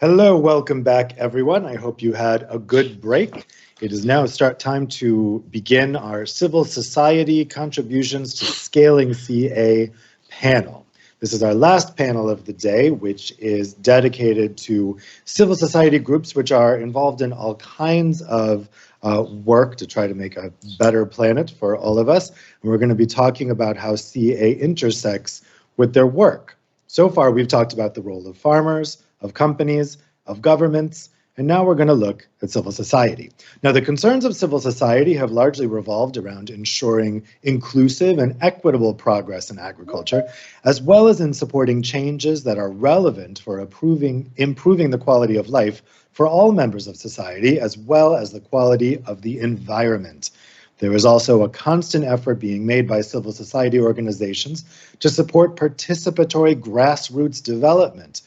Hello, welcome back, everyone. I hope you had a good break. It is now start time to begin our civil society contributions to scaling CA panel. This is our last panel of the day, which is dedicated to civil society groups which are involved in all kinds of work to try to make a better planet for all of us. And we're going to be talking about how CA intersects with their work. So far, we've talked about the role of farmers, of companies, of governments, and now we're going to look at civil society. Now, the concerns of civil society have largely revolved around ensuring inclusive and equitable progress in agriculture, as well as in supporting changes that are relevant for improving the quality of life for all members of society, as well as the quality of the environment. There is also a constant effort being made by civil society organizations to support participatory grassroots development,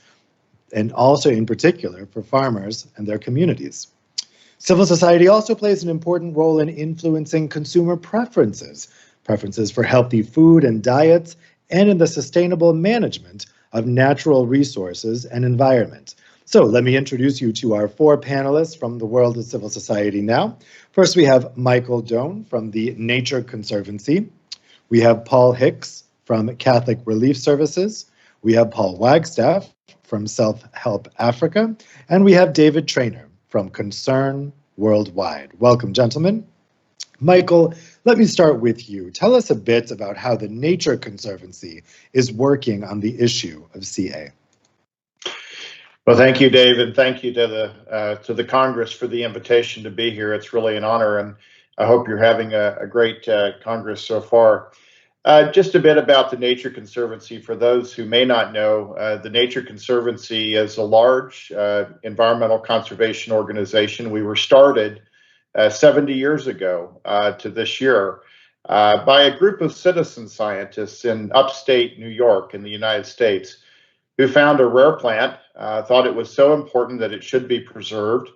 and also in particular for farmers and their communities. Civil society also plays an important role in influencing consumer preferences for healthy food and diets, and in the sustainable management of natural resources and environment. So let me introduce you to our four panelists from the world of civil society now. First, we have Michael Doane from the Nature Conservancy. We have Paul Hicks from Catholic Relief Services. We have Paul Wagstaff from Self-Help Africa, and we have David Traynor from Concern Worldwide. Welcome, gentlemen. Michael, let me start with you. Tell us a bit about how the Nature Conservancy is working on the issue of CA. Well, thank you, Dave, and thank you to the Congress for the invitation to be here. It's really an honor, and I hope you're having a great Congress so far. Just a bit about the Nature Conservancy. For those who may not know, the Nature Conservancy is a large environmental conservation organization. We were started 70 years ago to this year by a group of citizen scientists in upstate New York in the United States who found a rare plant, thought it was so important that it should be preserved,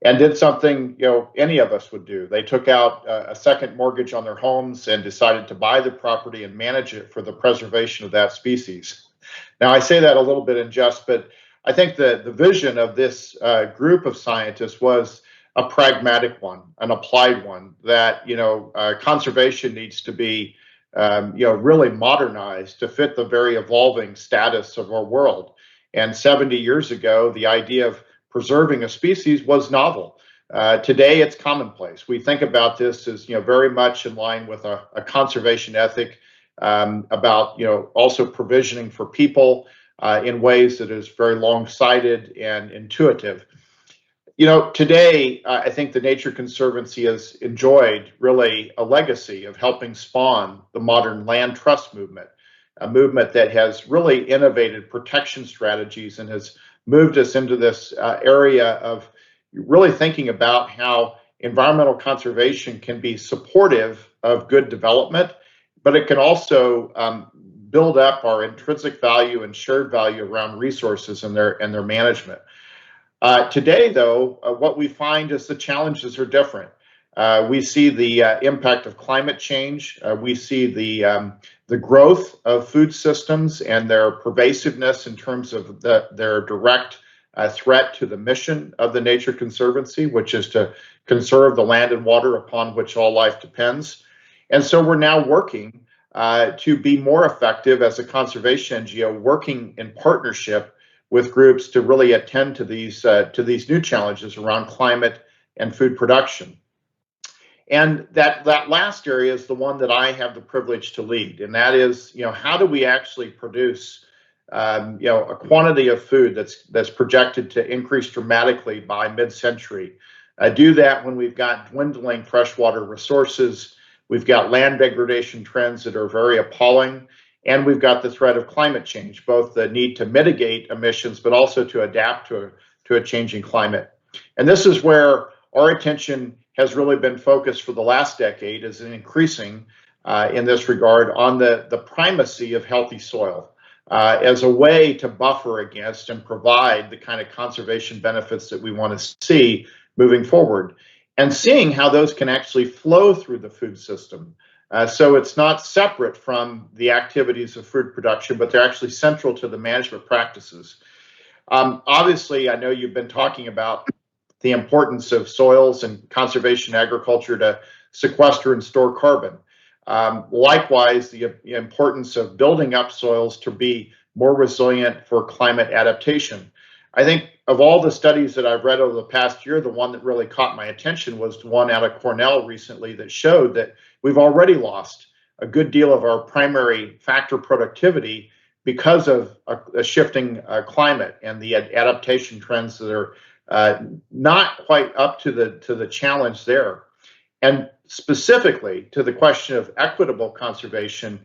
and did something any of us would do. They took out a second mortgage on their homes and decided to buy the property and manage it for the preservation of that species. Now, I say that a little bit in jest, but I think the vision of this group of scientists was a pragmatic one, an applied one, that conservation needs to be really modernized to fit the very evolving status of our world. And 70 years ago, the idea of preserving a species was novel. Today, it's commonplace. We think about this as very much in line with a conservation ethic about also provisioning for people in ways that is very long-sighted and intuitive. Today, I think the Nature Conservancy has enjoyed really a legacy of helping spawn the modern land trust movement, a movement that has really innovated protection strategies and has moved us into this area of really thinking about how environmental conservation can be supportive of good development, but it can also build up our intrinsic value and shared value around resources and their management. Today, though, what we find is the challenges are different. We see the impact of climate change. We see the growth of food systems and their pervasiveness in terms of their direct threat to the mission of the Nature Conservancy, which is to conserve the land and water upon which all life depends. And so we're now working to be more effective as a conservation NGO, working in partnership with groups to really attend to these new challenges around climate and food production. And that last area is the one that I have the privilege to lead, and that is, how do we actually produce, a quantity of food that's projected to increase dramatically by mid-century? Do that when we've got dwindling freshwater resources, we've got land degradation trends that are very appalling, and we've got the threat of climate change, both the need to mitigate emissions, but also to adapt to a changing climate. And this is where our attention has really been focused for the last decade, is increasing in this regard on the primacy of healthy soil as a way to buffer against and provide the kind of conservation benefits that we want to see moving forward, and seeing how those can actually flow through the food system. So it's not separate from the activities of food production, but they're actually central to the management practices. Obviously, I know you've been talking about the importance of soils and conservation agriculture to sequester and store carbon. Likewise, the importance of building up soils to be more resilient for climate adaptation. I think of all the studies that I've read over the past year, the one that really caught my attention was the one out of Cornell recently that showed that we've already lost a good deal of our primary factor productivity because of a shifting climate and the adaptation trends that are not quite up to the challenge there. And specifically to the question of equitable conservation,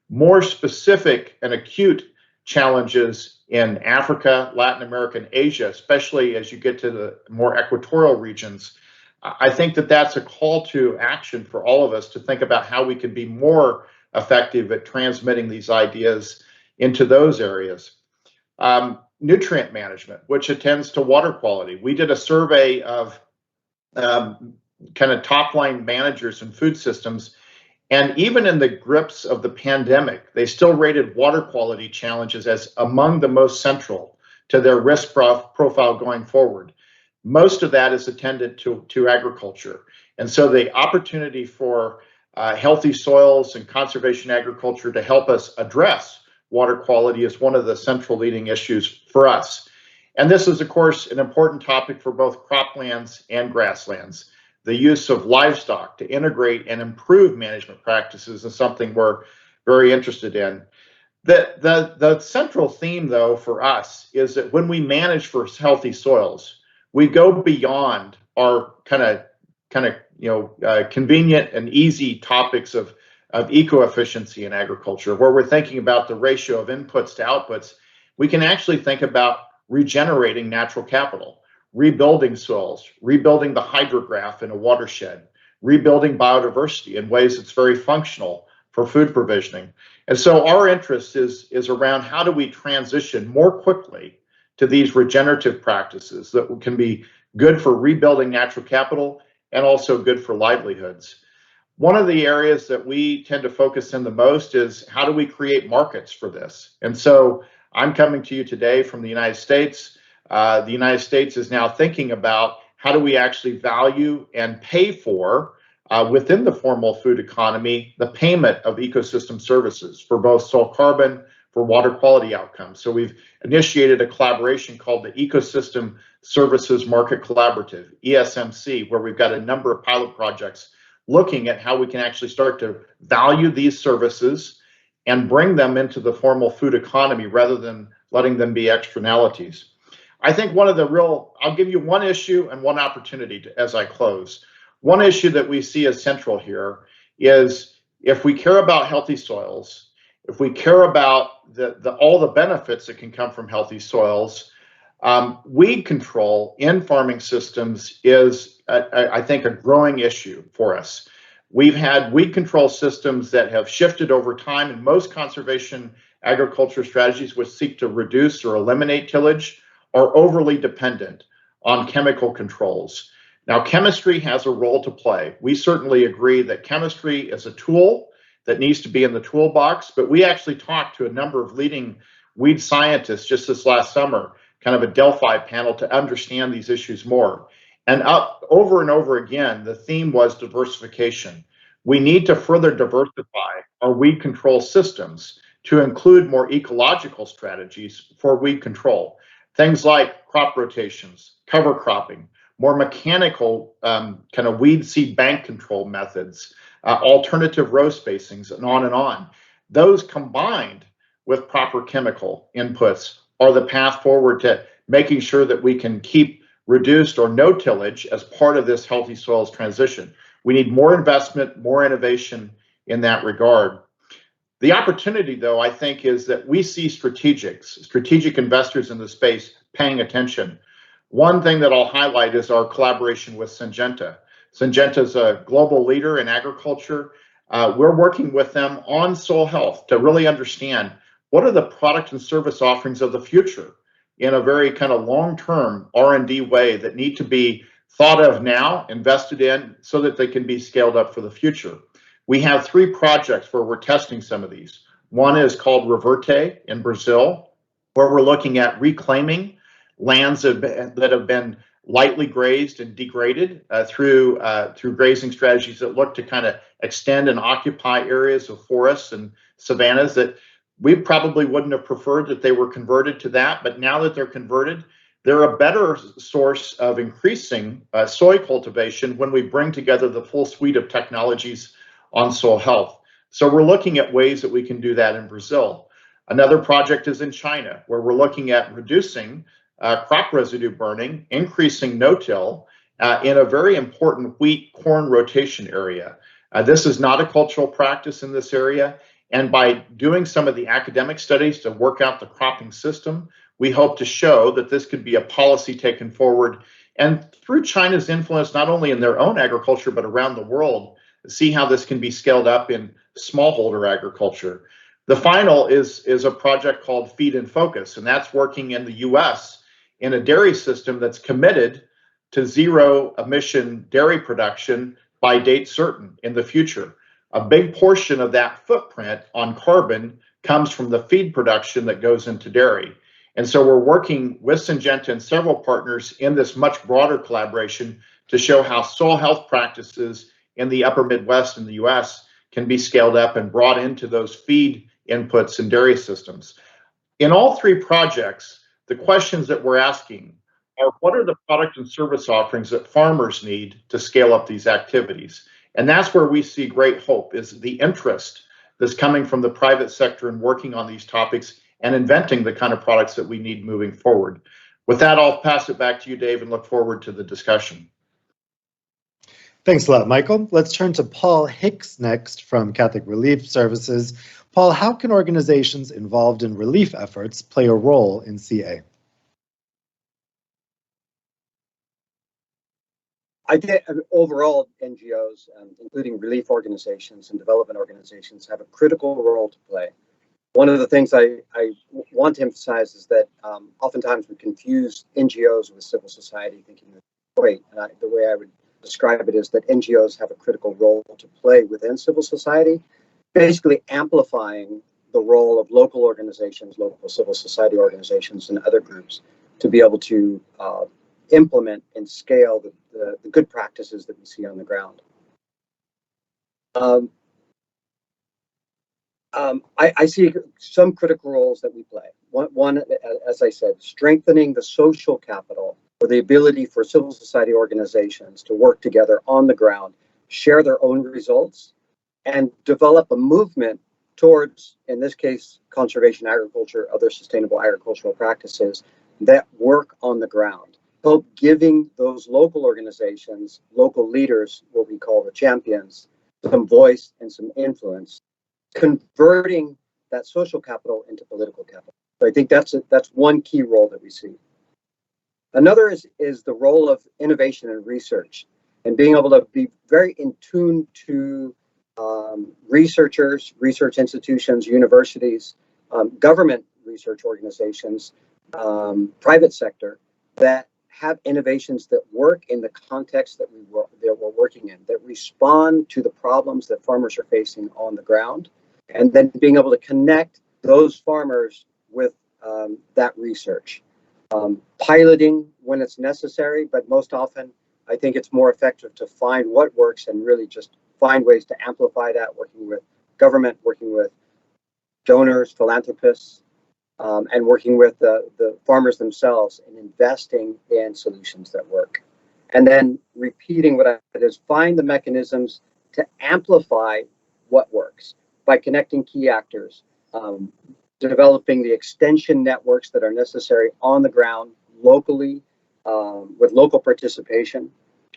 more specific and acute challenges in Africa, Latin America, and Asia, especially as you get to the more equatorial regions. I think that that's a call to action for all of us to think about how we can be more effective at transmitting these ideas into those areas. Nutrient management, which attends to water quality. We did a survey of kind of top line managers and food systems, and even in the grips of the pandemic, they still rated water quality challenges as among the most central to their risk profile going forward. Most of that is attendant to agriculture. And so the opportunity for healthy soils and conservation agriculture to help us address water quality is one of the central leading issues for us. And this is, of course, an important topic for both croplands and grasslands. The use of livestock to integrate and improve management practices is something we're very interested in. The central theme, though, for us is that when we manage for healthy soils, we go beyond our kind of convenient and easy topics of eco-efficiency in agriculture, where we're thinking about the ratio of inputs to outputs. We can actually think about regenerating natural capital, rebuilding soils, rebuilding the hydrograph in a watershed, rebuilding biodiversity in ways that's very functional for food provisioning. And so our interest is around how do we transition more quickly to these regenerative practices that can be good for rebuilding natural capital and also good for livelihoods. One of the areas that we tend to focus in the most is how do we create markets for this? And so I'm coming to you today from the United States. The United States is now thinking about how do we actually value and pay for, within the formal food economy, the payment of ecosystem services for both soil carbon, for water quality outcomes. So we've initiated a collaboration called the Ecosystem Services Market Collaborative, ESMC, where we've got a number of pilot projects looking at how we can actually start to value these services and bring them into the formal food economy rather than letting them be externalities. I think one of the I'll give you one issue and one opportunity as I close. One issue that we see as central here is if we care about healthy soils, if we care about all the benefits that can come from healthy soils, weed control in farming systems is, I think, a growing issue for us. We've had weed control systems that have shifted over time, and most conservation agriculture strategies which seek to reduce or eliminate tillage are overly dependent on chemical controls. Now, chemistry has a role to play. We certainly agree that chemistry is a tool that needs to be in the toolbox, but we actually talked to a number of leading weed scientists just this last summer, kind of a Delphi panel to understand these issues more. And over and over again, the theme was diversification. We need to further diversify our weed control systems to include more ecological strategies for weed control. Things like crop rotations, cover cropping, more mechanical kind of weed seed bank control methods, alternative row spacings, and on and on. Those combined with proper chemical inputs are the path forward to making sure that we can keep reduced or no tillage as part of this healthy soils transition. We need more investment, more innovation in that regard. The opportunity, though, I think, is that we see strategic investors in the space paying attention. One thing that I'll highlight is our collaboration with Syngenta. Syngenta is a global leader in agriculture. We're working with them on soil health to really understand what are the product and service offerings of the future in a very kind of long-term R&D way that need to be thought of now, invested in, so that they can be scaled up for the future. We have 3 projects where we're testing some of these. One is called Reverte in Brazil, where we're looking at reclaiming lands that have been lightly grazed and degraded through grazing strategies that look to kind of extend and occupy areas of forests and savannas that we probably wouldn't have preferred that they were converted to that. But now that they're converted, they're a better source of increasing soy cultivation when we bring together the full suite of technologies on soil health. So we're looking at ways that we can do that in Brazil. Another project is in China, where we're looking at reducing crop residue burning, increasing no-till in a very important wheat-corn rotation area. This is not a cultural practice in this area, and by doing some of the academic studies to work out the cropping system, we hope to show that this could be a policy taken forward, and through China's influence, not only in their own agriculture, but around the world, see how this can be scaled up in smallholder agriculture. The final is a project called Feed in Focus, and that's working in the US in a dairy system that's committed to zero emission dairy production by date certain in the future. A big portion of that footprint on carbon comes from the feed production that goes into dairy. And so we're working with Syngenta and several partners in this much broader collaboration to show how soil health practices in the upper Midwest in the US can be scaled up and brought into those feed inputs and dairy systems. In all three projects, the questions that we're asking are, what are the product and service offerings that farmers need to scale up these activities? And that's where we see great hope, is the interest that's coming from the private sector in working on these topics and inventing the kind of products that we need moving forward. With that, I'll pass it back to you, Dave, and look forward to the discussion. Thanks a lot, Michael. Let's turn to Paul Hicks next from Catholic Relief Services. Paul, how can organizations involved in relief efforts play a role in CA? I think overall NGOs, including relief organizations and development organizations, have a critical role to play. One of the things I want to emphasize is that oftentimes we confuse NGOs with civil society, thinking that, wait, the way I would describe it is that NGOs have a critical role to play within civil society, basically amplifying the role of local organizations, local civil society organizations, and other groups to be able to implement and scale the good practices that we see on the ground. I see some critical roles that we play. One, as I said, strengthening the social capital, or the ability for civil society organizations to work together on the ground, share their own results, and develop a movement towards, in this case, conservation agriculture, other sustainable agricultural practices that work on the ground. Help giving those local organizations, local leaders, what we call the champions, some voice and some influence, converting that social capital into political capital. So I think that's one key role that we see. Another is the role of innovation and research, and being able to be very in tune to researchers, research institutions, universities, government research organizations, private sector, that have innovations that work in the context that we're working in, that respond to the problems that farmers are facing on the ground, and then being able to connect those farmers with that research. Piloting when it's necessary, but most often I think it's more effective to find what works and really just find ways to amplify that, working with government, working with donors, philanthropists, and working with the farmers themselves and investing in solutions that work. And then repeating what I said is find the mechanisms to amplify what works by connecting key actors, developing the extension networks that are necessary on the ground locally, with local participation,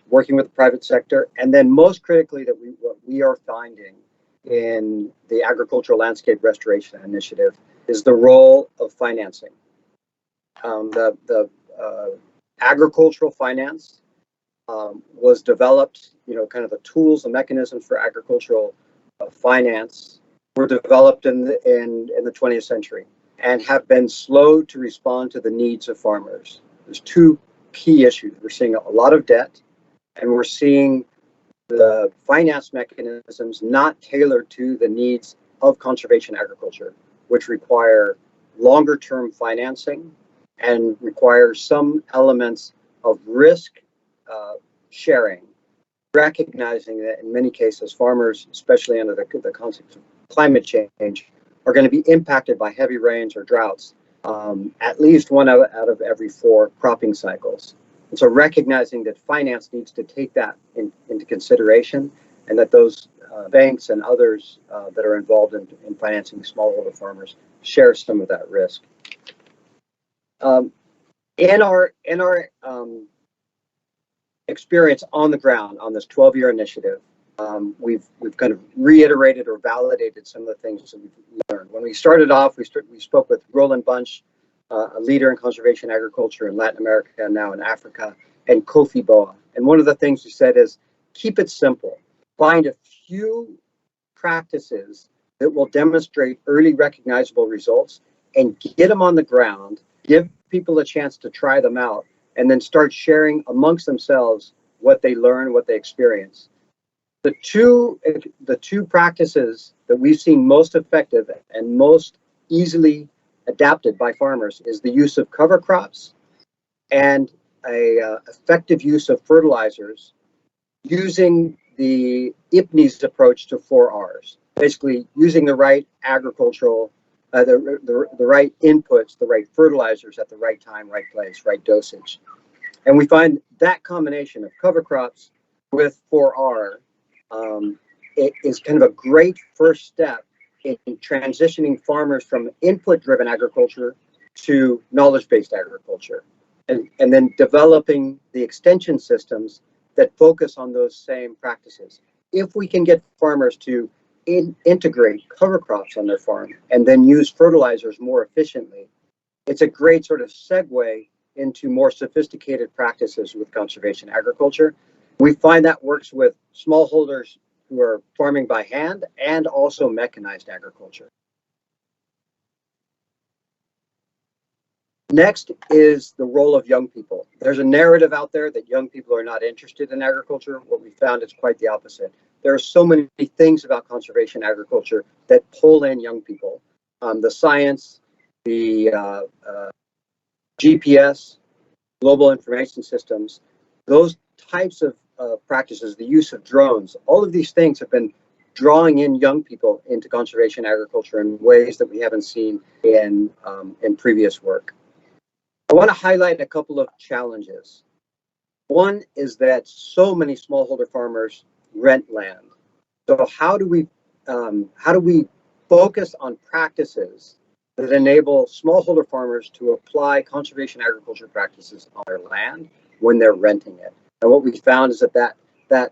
working with the private sector, and then most critically what we are finding in the Agricultural Landscape Restoration Initiative is the role of financing. The agricultural finance was developed, kind of the tools and mechanisms for agricultural finance were developed in the 20th century and have been slow to respond to the needs of farmers. There's two key issues. We're seeing a lot of debt, and we're seeing the finance mechanisms not tailored to the needs of conservation agriculture, which require longer term financing and requires some elements of risk sharing, recognizing that in many cases farmers, especially under the concept of climate change, are going to be impacted by heavy rains or droughts at least one out of every 4 cropping cycles. And so recognizing that finance needs to take that into consideration, and that those banks and others that are involved in financing smallholder farmers share some of that risk. In our experience on the ground on this 12-year initiative, we've kind of reiterated or validated some of the things that we've learned. When we started off, we spoke with Roland Bunch, a leader in conservation agriculture in Latin America and now in Africa, and Kofi Boa. And one of the things we said is keep it simple. Find a few practices that will demonstrate early recognizable results and get them on the ground, give people a chance to try them out, and then start sharing amongst themselves what they learn, what they experience. The two practices that we've seen most effective and most easily adapted by farmers is the use of cover crops and a effective use of fertilizers using the IPNI's approach to 4 R's. Basically, using the right agricultural, the right inputs, the right fertilizers at the right time, right place, right dosage. And we find that combination of cover crops with 4R it is kind of a great first step in transitioning farmers from input-driven agriculture to knowledge-based agriculture, and then developing the extension systems that focus on those same practices. If we can get farmers to integrate cover crops on their farm and then use fertilizers more efficiently, it's a great sort of segue into more sophisticated practices with conservation agriculture. We find that works with smallholders who are farming by hand and also mechanized agriculture. Next is the role of young people. There's a narrative out there that young people are not interested in agriculture. What we found is quite the opposite. There are so many things about conservation agriculture that pull in young people. The science, the GPS, global information systems, those types of practices, the use of drones, all of these things have been drawing in young people into conservation agriculture in ways that we haven't seen in previous work. I want to highlight a couple of challenges. One is that so many smallholder farmers rent land. So how do we focus on practices that enable smallholder farmers to apply conservation agriculture practices on their land when they're renting it? And what we found is that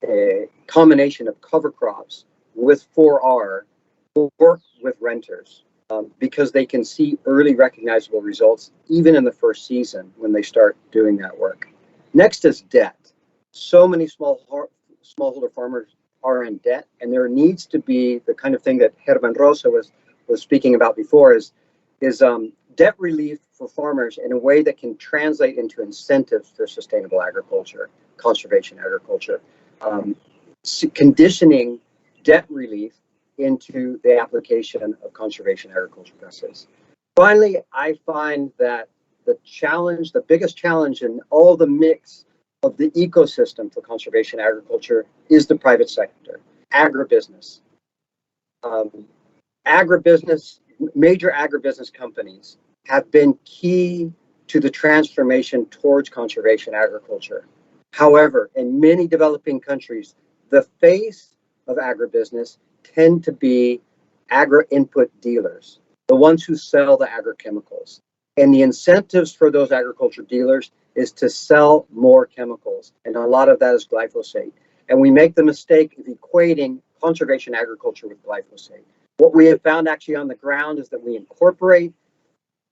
a combination of cover crops with 4R will work with renters because they can see early recognizable results even in the first season when they start doing that work. Next is debt. So many smallholder farmers are in debt, and there needs to be the kind of thing that Herman Rosa was speaking about before is debt relief for farmers in a way that can translate into incentives for sustainable agriculture, conservation agriculture, conditioning debt relief into the application of conservation agriculture practices. Finally, I find that the biggest challenge in all the mix of the ecosystem for conservation agriculture is the private sector, agribusiness. Major agribusiness companies have been key to the transformation towards conservation agriculture. However, in many developing countries, the face of agribusiness tend to be agri-input dealers, the ones who sell the agrochemicals. And the incentives for those agriculture dealers is to sell more chemicals, and a lot of that is glyphosate. And we make the mistake of equating conservation agriculture with glyphosate. What we have found actually on the ground is that we incorporate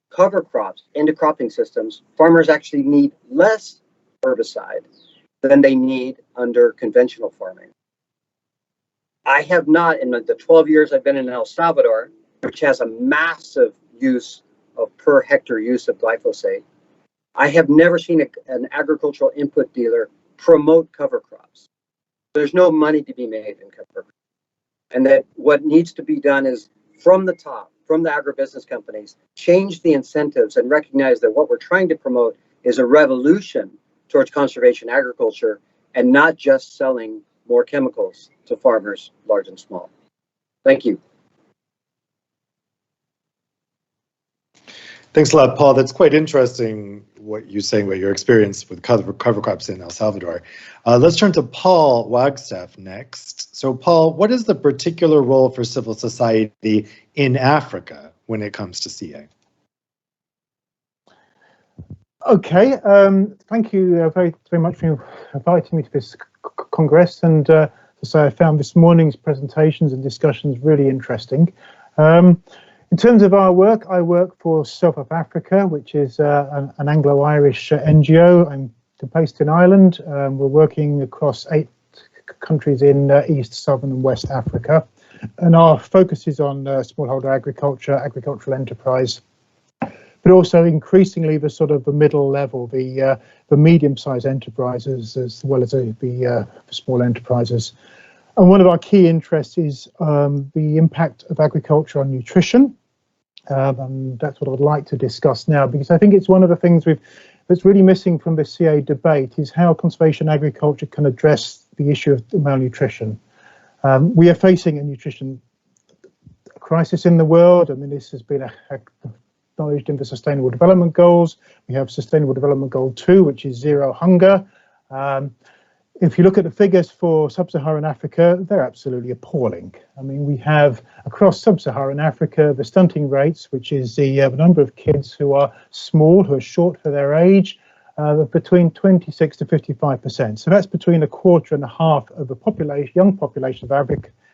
cover crops into cropping systems. Farmers actually need less herbicide than they need under conventional farming. I have not, in the 12 years I've been in El Salvador, which has a massive use of per hectare use of glyphosate, I have never seen an agricultural input dealer promote cover crops. There's no money to be made in cover crops. And that what needs to be done is from the top, from the agribusiness companies change the incentives and recognize that what we're trying to promote is a revolution towards conservation agriculture and not just selling more chemicals to farmers, large and small. Thank you. Thanks a lot, Paul. That's quite interesting what you're saying about your experience with cover crops in El Salvador. Let's turn to Paul Wagstaff next. So, Paul, what is the particular role for civil society in Africa when it comes to CA? Okay, thank you very much for inviting me to this Congress. And to say, I found this morning's presentations and discussions really interesting. In terms of our work, I work for South of Africa, which is an Anglo-Irish NGO. I'm based in Ireland. We're working across 8 countries in East, Southern and West Africa. And our focus is on smallholder agriculture, agricultural enterprise, but also increasingly the sort of the middle level, the medium-sized enterprises, as well as the small enterprises. And one of our key interests is the impact of agriculture on nutrition. And that's what I would like to discuss now, because I think it's one of the things that's really missing from the CA debate is how conservation agriculture can address the issue of malnutrition. We are facing a nutrition crisis in the world. I mean, this has been acknowledged in the Sustainable Development Goals. We have Sustainable Development Goal 2, which is zero hunger. If you look at the figures for sub-Saharan Africa, they're absolutely appalling. I mean, we have across sub-Saharan Africa, the stunting rates, which is the number of kids who are small, who are short for their age, between 26 to 55%. So that's between 1/4 and 1/2 of the population, young population of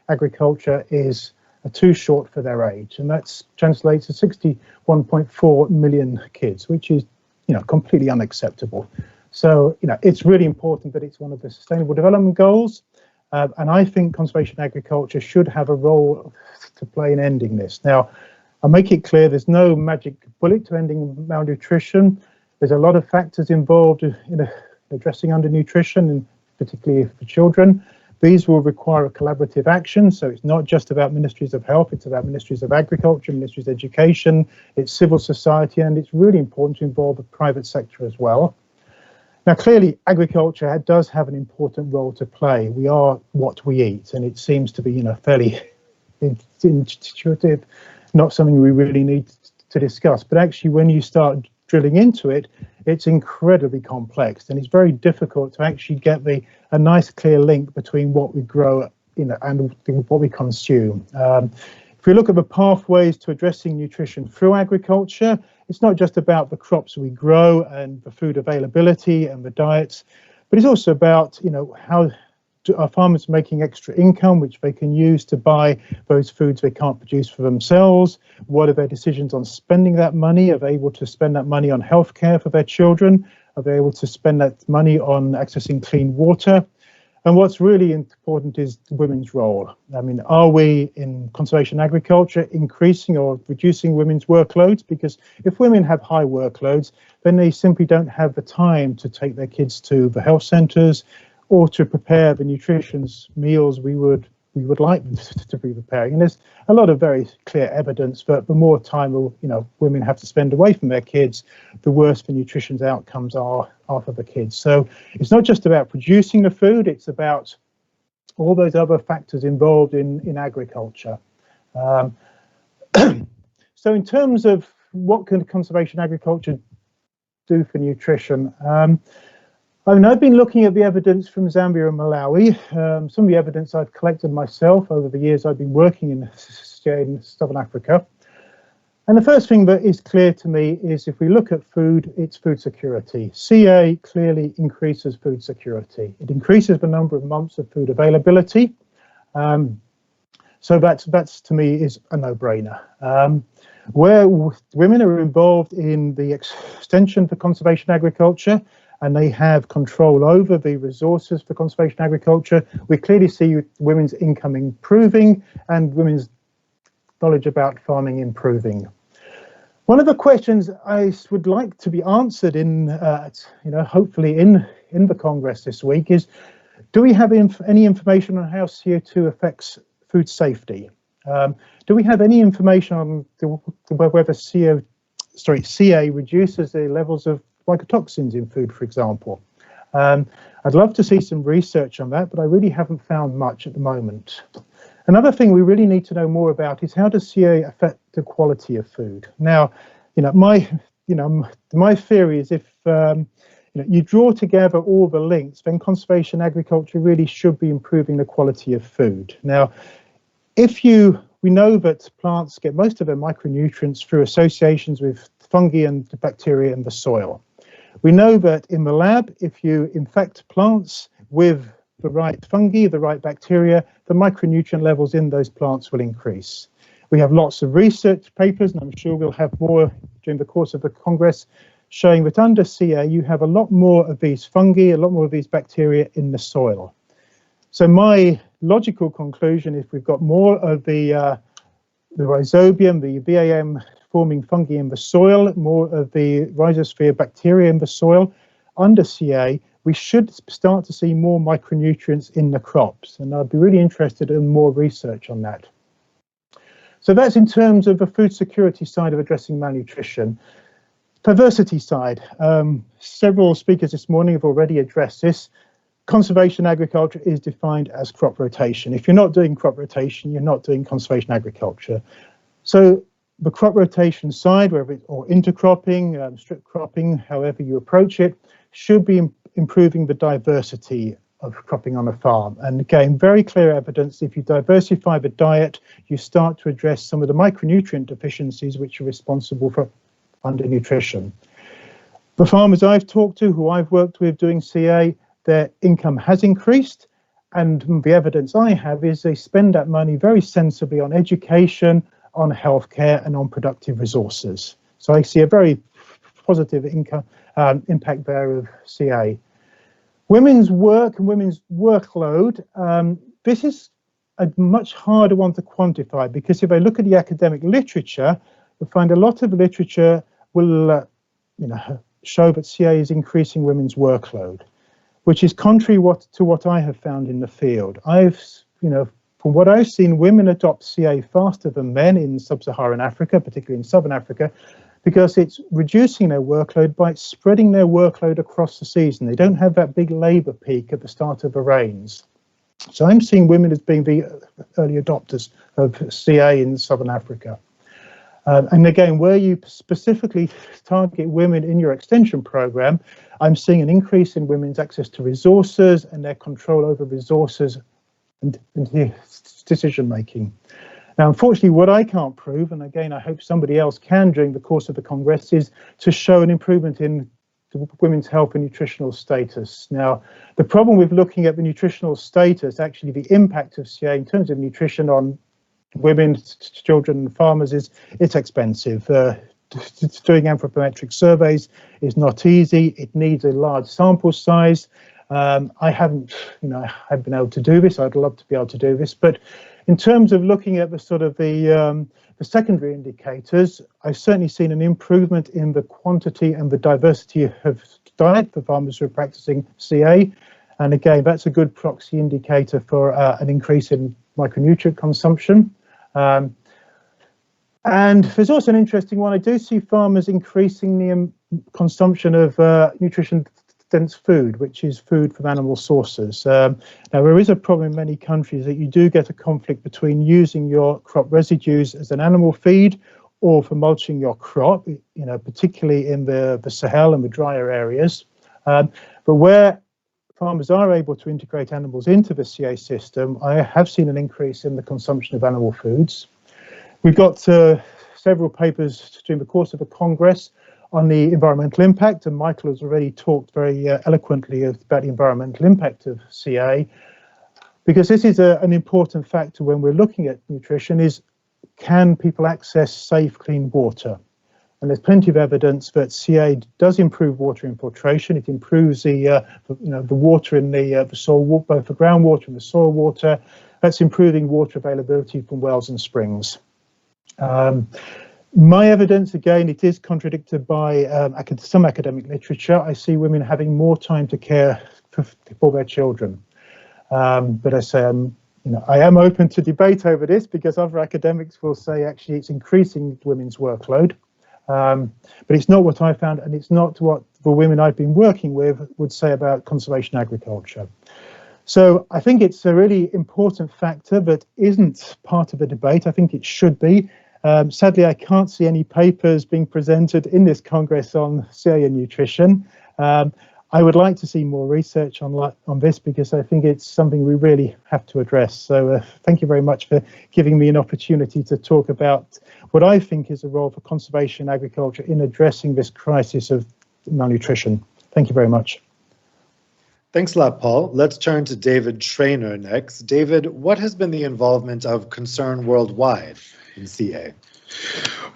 agriculture is too short for their age. And that translates to 61.4 million kids, which is, completely unacceptable. So, it's really important that it's one of the Sustainable Development Goals. And I think conservation agriculture should have a role to play in ending this. Now, I'll make it clear there's no magic bullet to ending malnutrition. There's a lot of factors involved in addressing undernutrition, and particularly for children. These will require a collaborative action. So it's not just about ministries of health, it's about ministries of agriculture, ministries of education, it's civil society, and it's really important to involve the private sector as well. Now, clearly, agriculture does have an important role to play. We are what we eat, and it seems to be, fairly intuitive, not something we really need to discuss. But actually, when you start drilling into it, it's incredibly complex, and it's very difficult to actually get a nice, clear link between what we grow, and what we consume. If we look at the pathways to addressing nutrition through agriculture, it's not just about the crops we grow and the food availability and the diets, but it's also about, how are farmers making extra income, which they can use to buy those foods they can't produce for themselves? What are their decisions on spending that money? Are they able to spend that money on healthcare for their children? Are they able to spend that money on accessing clean water? And what's really important is women's role. I mean, are we in conservation agriculture increasing or reducing women's workloads? Because if women have high workloads, then they simply don't have the time to take their kids to the health centres or to prepare the nutritious meals we would like them to be preparing. And there's a lot of very clear evidence that the more time women have to spend away from their kids, the worse the nutrition outcomes are for the kids. So it's not just about producing the food, it's about all those other factors involved in agriculture. So in terms of what can conservation agriculture do for nutrition, I've been looking at the evidence from Zambia and Malawi, some of the evidence I've collected myself over the years I've been working in Southern Africa. And the first thing that is clear to me is if we look at food, it's food security. CA clearly increases food security. It increases the number of months of food availability. So that's to me is a no-brainer. Where women are involved in the extension for conservation agriculture, and they have control over the resources for conservation agriculture, we clearly see women's income improving and women's knowledge about farming improving. One of the questions I would like to be answered in, hopefully in the Congress this week is, do we have any information on how CO2 affects food safety? Do we have any information on whether CA reduces the levels of mycotoxins in food, for example? I'd love to see some research on that, but I really haven't found much at the moment. Another thing we really need to know more about is how does CA affect the quality of food? Now, my theory is if you draw together all the links, then conservation agriculture really should be improving the quality of food. Now, we know that plants get most of their micronutrients through associations with fungi and bacteria in the soil. We know that in the lab, if you infect plants with the right fungi, the right bacteria, the micronutrient levels in those plants will increase. We have lots of research papers, and I'm sure we'll have more during the course of the Congress, showing that under CA you have a lot more of these fungi, a lot more of these bacteria in the soil. So my logical conclusion, if we've got more of the rhizobium, the BAM forming fungi in the soil, more of the rhizosphere bacteria in the soil, under CA, we should start to see more micronutrients in the crops. And I'd be really interested in more research on that. So that's in terms of the food security side of addressing malnutrition. Diversity side, several speakers this morning have already addressed this. Conservation agriculture is defined as crop rotation. If you're not doing crop rotation, you're not doing conservation agriculture. So the crop rotation side, whether it's or intercropping, strip cropping, however you approach it, should be improving the diversity of cropping on a farm. And again, very clear evidence, if you diversify the diet, you start to address some of the micronutrient deficiencies which are responsible for undernutrition. The farmers I've talked to, who I've worked with doing CA, their income has increased, and the evidence I have is they spend that money very sensibly on education, on healthcare, and on productive resources. So I see a very positive impact there of CA. Women's work and women's workload, this is a much harder one to quantify, because if I look at the academic literature, you'll find a lot of literature will show that CA is increasing women's workload, which is contrary to what I have found in the field. From what I've seen, women adopt CA faster than men in sub-Saharan Africa, particularly in southern Africa, because it's reducing their workload by spreading their workload across the season. They don't have that big labour peak at the start of the rains. So I'm seeing women as being the early adopters of CA in southern Africa. And again, where you specifically target women in your extension program, I'm seeing an increase in women's access to resources and their control over resources and decision making. Now, unfortunately, what I can't prove, and again, I hope somebody else can during the course of the Congress, is to show an improvement in women's health and nutritional status. Now, the problem with looking at the nutritional status, actually the impact of CA in terms of nutrition on women, children and farmers, is it's expensive. Doing anthropometric surveys is not easy. It needs a large sample size. I haven't been able to do this. I'd love to be able to do this, but in terms of looking at the sort of the secondary indicators, I've certainly seen an improvement in the quantity and the diversity of diet for farmers who are practicing CA. And again, that's a good proxy indicator for an increase in micronutrient consumption. And there's also an interesting one. I do see farmers increasing the consumption of nutrition-dense food, which is food from animal sources. Now, there is a problem in many countries that you do get a conflict between using your crop residues as an animal feed or for mulching your crop, particularly in the Sahel and the drier areas. But where farmers are able to integrate animals into the CA system, I have seen an increase in the consumption of animal foods. We've got several papers during the course of the Congress on the environmental impact, and Michael has already talked very eloquently about the environmental impact of CA, because this is an important factor when we're looking at nutrition, is can people access safe, clean water? And there's plenty of evidence that CA does improve water infiltration. It improves the water in the soil, both the groundwater and the soil water. That's improving water availability from wells and springs. My evidence, again, it is contradicted by some academic literature. I see women having more time to care for their children. But I say I'm I am open to debate over this because other academics will say actually it's increasing women's workload. But it's not what I found, and it's not what the women I've been working with would say about conservation agriculture. So I think it's a really important factor, but isn't part of the debate. I think it should be. Sadly, I can't see any papers being presented in this Congress on cereal nutrition. I would like to see more research on this because I think it's something we really have to address. So thank you very much for giving me an opportunity to talk about what I think is a role for conservation agriculture in addressing this crisis of malnutrition. Thank you very much. Thanks a lot, Paul. Let's turn to David Traynor next. David, what has been the involvement of Concern Worldwide in CA?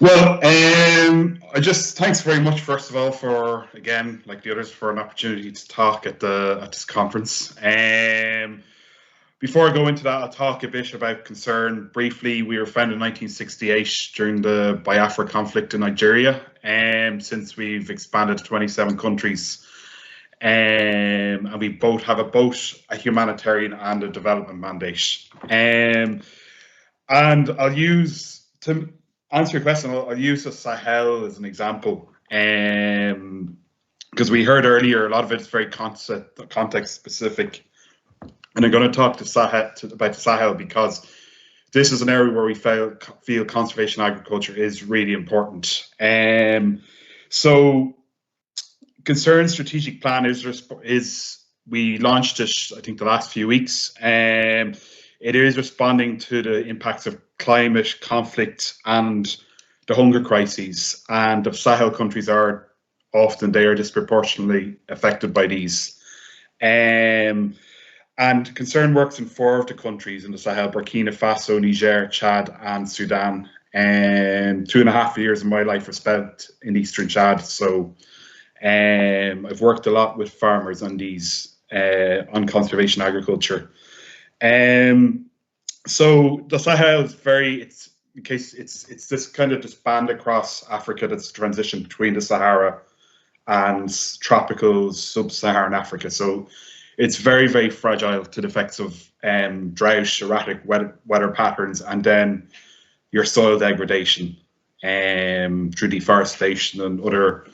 Well, thanks very much, first of all, for, again, like the others, for an opportunity to talk at this conference. Before I go into that, I'll talk a bit about Concern briefly. We were founded in 1968 during the Biafra conflict in Nigeria, and since we've expanded to 27 countries. And we both have a humanitarian and a development mandate. And I'll use, to answer your question, I'll use the Sahel as an example. Because we heard earlier, a lot of it is very context specific. And I'm going to talk about the Sahel because this is an area where we feel conservation agriculture is really important. So Concern strategic plan is we launched it, I think, the last few weeks. It is responding to the impacts of climate, conflict, and the hunger crises. And the Sahel countries are disproportionately affected by these. And Concern works in 4 of the countries in the Sahel: Burkina Faso, Niger, Chad, and Sudan. And 2.5 years of my life were spent in Eastern Chad. So I've worked a lot with farmers on these, on conservation agriculture. So the Sahel is it's this kind of this band across Africa that's transitioned between the Sahara and tropical sub-Saharan Africa. So it's very, very fragile to the effects of drought, erratic weather patterns, and then your soil degradation through deforestation and other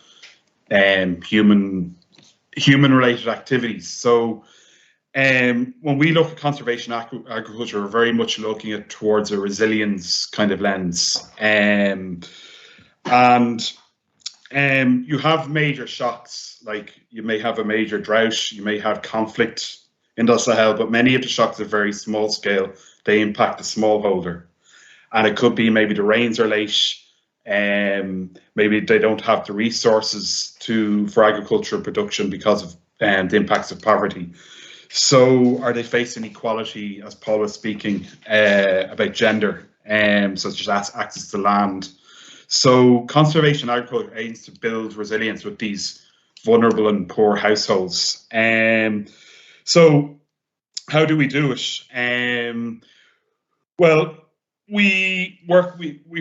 human-related activities. So when we look at conservation agriculture, we're very much looking at towards a resilience kind of lens. You have major shocks, like you may have a major drought, you may have conflict in the Sahel, but many of the shocks are very small scale. They impact the smallholder. And it could be maybe the rains are late, maybe they don't have the resources for agricultural production because of the impacts of poverty. So are they facing inequality, as Paul was speaking about gender, such as access to land? So conservation agriculture aims to build resilience with these vulnerable and poor households. So how do we do it? Well, we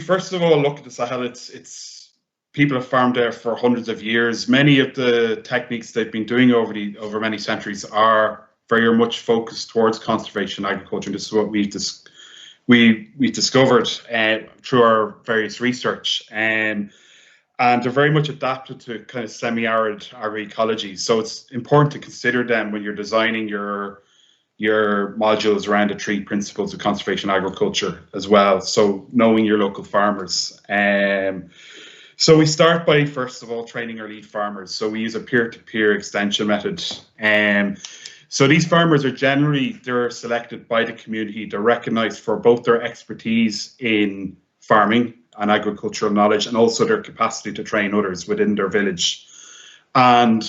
first of all look at the Sahel. It's people have farmed there for hundreds of years. Many of the techniques they've been doing over many centuries are very much focused towards conservation agriculture. And this is what we discovered through our various research, and they're very much adapted to kind of semi-arid agroecology. So it's important to consider them when you're designing your modules around the 3 principles of conservation agriculture as well. So knowing your local farmers. So we start by, first of all, training our lead farmers. So we use a peer-to-peer extension method. So these farmers are they're selected by the community. They're recognized for both their expertise in farming and agricultural knowledge, and also their capacity to train others within their village. And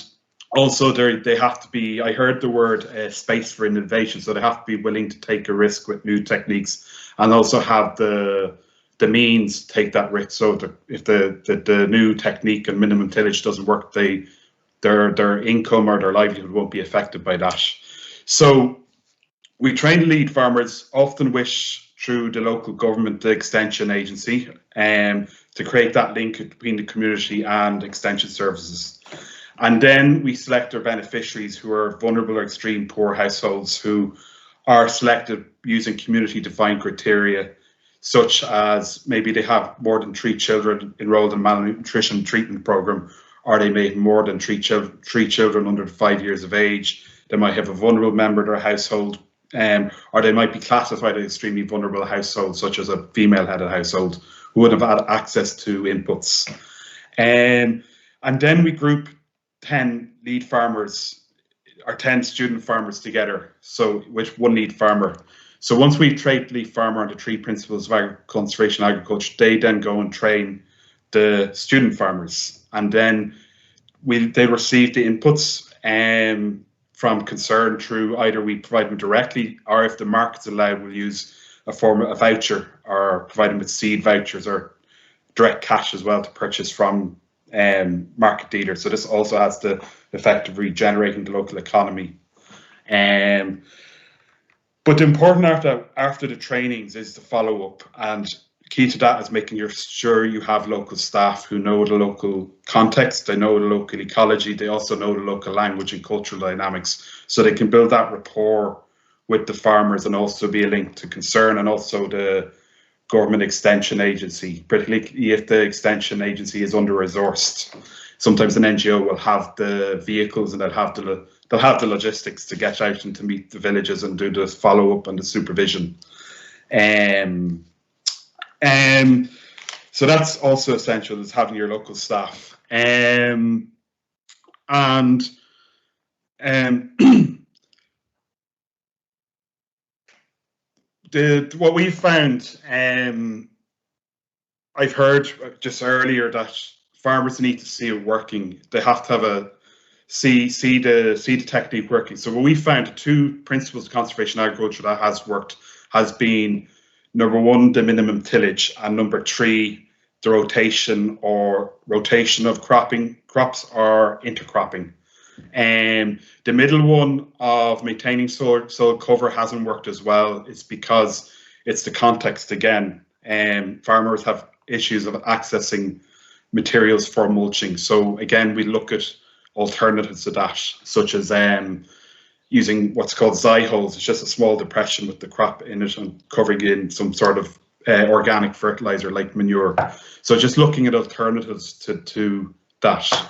also they have to be, I heard the word space for innovation. So they have to be willing to take a risk with new techniques, and also have the means to take that risk. So if the new technique and minimum tillage doesn't work, their income or their livelihood won't be affected by that. So we train lead farmers, often through the local government, the extension agency, to create that link between the community and extension services. And then we select our beneficiaries who are vulnerable or extreme poor households, who are selected using community-defined criteria, such as maybe they have more than 3 children enrolled in malnutrition treatment program, or they may have more than three children under 5 years of age. They might have a vulnerable member of their household, or they might be classified as extremely vulnerable household, such as a female-headed household, who would have had access to inputs. And then we group 10 lead farmers, or 10 student farmers together, so with one lead farmer. So once we train the lead farmer on the 3 principles of conservation agriculture, they then go and train the student farmers, and then they receive the inputs from Concern through either we provide them directly, or if the market's allowed, we'll use a form of a voucher or provide them with seed vouchers or direct cash as well to purchase from market dealers. So this also has the effect of regenerating the local economy. But the important after the trainings is the follow-up, and key to that is making sure you have local staff who know the local context, they know the local ecology, they also know the local language and cultural dynamics, so they can build that rapport with the farmers and also be a link to Concern and also the government extension agency, particularly if the extension agency is under-resourced. Sometimes an NGO will have the vehicles and they'll have the logistics to get out and to meet the villages and do the follow-up and the supervision. So that's also essential, is having your local staff. What we found, I've heard just earlier that farmers need to see it working. They have to have see the technique working. So what we found, the 2 principles of conservation agriculture that has worked has been, number 1, the minimum tillage, and number 3, the rotation of crops or intercropping. The middle one of maintaining soil cover hasn't worked as well. It's because it's the context again. Farmers have issues of accessing materials for mulching. So again, we look at alternatives to that, such as using what's called holes. It's just a small depression with the crop in it and covering it in some sort of organic fertilizer like manure. So just looking at alternatives to that.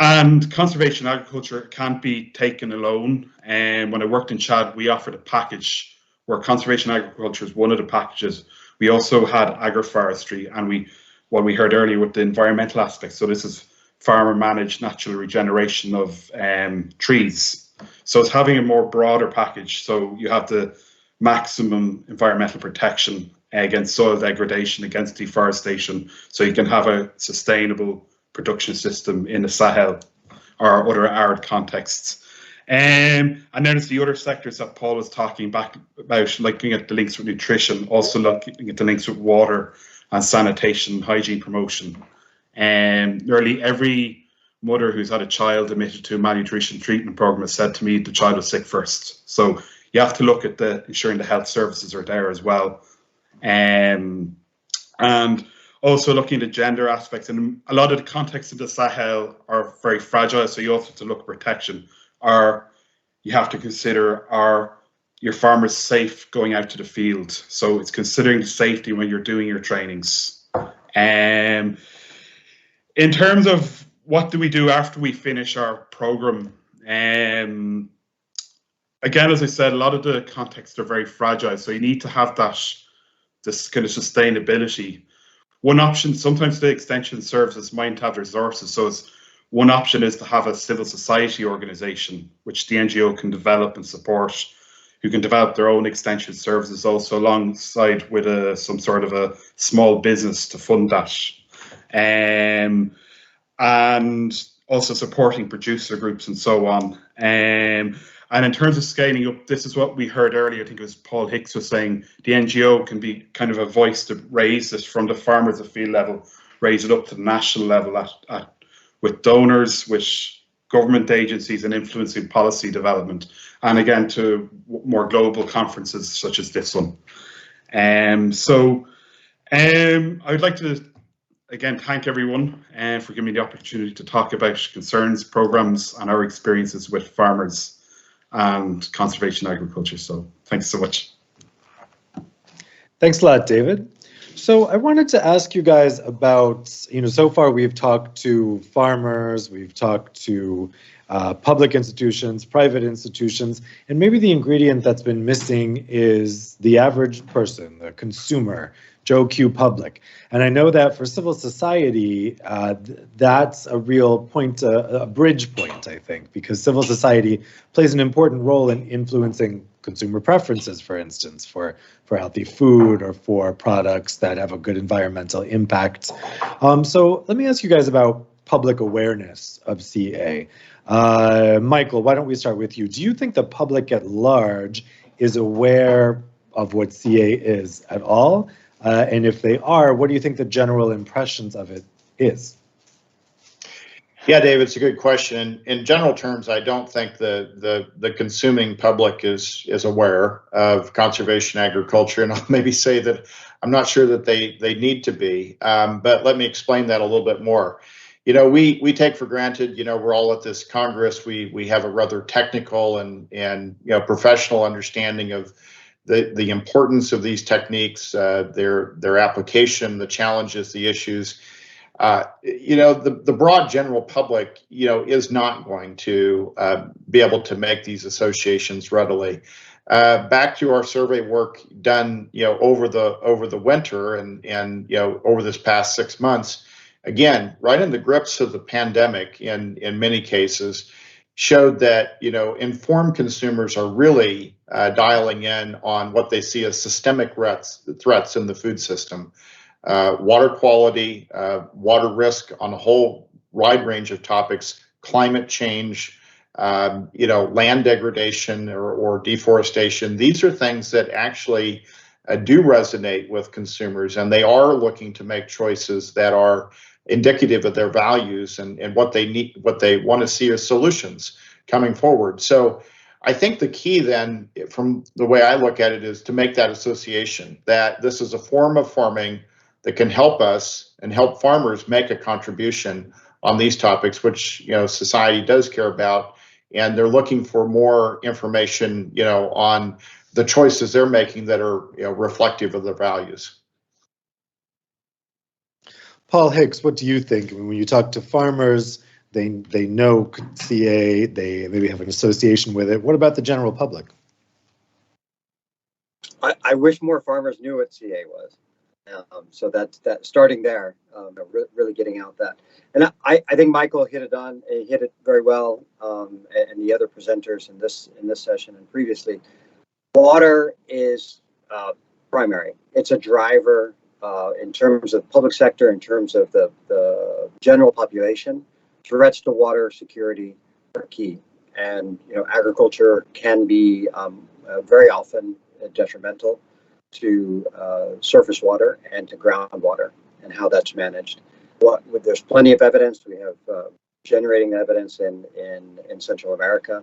And conservation agriculture can't be taken alone. When I worked in Chad, we offered a package where conservation agriculture is one of the packages. We also had agroforestry, and what we heard earlier with the environmental aspects. So this is farmer managed natural regeneration of trees. So it's having a more broader package. So you have the maximum environmental protection against soil degradation, against deforestation. So you can have a sustainable production system in the Sahel or other arid contexts. And then there's the other sectors that Paul was talking about, looking at the links with nutrition, also looking at the links with water and sanitation, hygiene promotion. Nearly every mother who's had a child admitted to a malnutrition treatment program has said to me the child was sick first. So you have to look at ensuring the health services are there as well. And also looking at the gender aspects, and a lot of the contexts of the Sahel are very fragile, so you also have to look at protection. Or you have to consider, are your farmers safe going out to the field? So it's considering safety when you're doing your trainings. In terms of what do we do after we finish our program, again, as I said, a lot of the contexts are very fragile, so you need to have this kind of sustainability. One option, sometimes the extension services might have resources, so one option is to have a civil society organisation, which the NGO can develop and support, who can develop their own extension services also alongside with some sort of a small business to fund that. And also supporting producer groups and so on. And in terms of scaling up, this is what we heard earlier. I think it was Paul Hicks was saying the NGO can be kind of a voice to raise this from the farmers at field level, raise it up to the national level with donors, with government agencies, and influencing policy development, and again to more global conferences such as this one. So I would like to again thank everyone for giving me the opportunity to talk about Concerns, programs, and our experiences with farmers. and conservation agriculture. So thanks so much. Thanks a lot, David. So I wanted to ask you guys about, so far we've talked to farmers, we've talked to public institutions, private institutions, and maybe the ingredient that's been missing is the average person, the consumer, Joe Q public. And I know that for civil society, that's a real point, a bridge point, I think, because civil society plays an important role in influencing consumer preferences, for instance, for healthy food or for products that have a good environmental impact. So let me ask you guys about public awareness of CA. Michael, why don't we start with you? Do you think the public at large is aware of what CA is at all? And if they are, what do you think the general impressions of it is? Yeah, David, it's a good question. In general terms, I don't think the consuming public is aware of conservation agriculture, and I'll maybe say that I'm not sure that they need to be. But let me explain that a little bit more. We take for granted, we're all at this Congress. We have a rather technical and professional understanding of the importance of these techniques, their application, the challenges, the issues. The broad general public, is not going to be able to make these associations readily. Back to our survey work done, over the winter and over this past 6 months, again, right in the grips of the pandemic, in many cases, showed that informed consumers are really dialing in on what they see as systemic threats in the food system. Water quality, water risk on a whole wide range of topics, climate change, land degradation or deforestation. These are things that actually do resonate with consumers, and they are looking to make choices that are indicative of their values and what they need, what they want to see as solutions coming forward. So I think the key then, from the way I look at it, is to make that association that this is a form of farming that can help us and help farmers make a contribution on these topics, which society does care about, and they're looking for more information, on the choices they're making that are reflective of their values. Paul Hicks, what do you think? When you talk to farmers, they know CA, they maybe have an association with it. What about the general public? I wish more farmers knew what CA was. So that's starting there, really getting out that. And I think Michael hit it very well, and the other presenters in this session and previously. Water is primary. It's a driver in terms of public sector, in terms of the general population. Threats to water security are key, and agriculture can be very often detrimental to surface water and to groundwater and how that's managed. There's plenty of evidence. We have generating evidence in Central America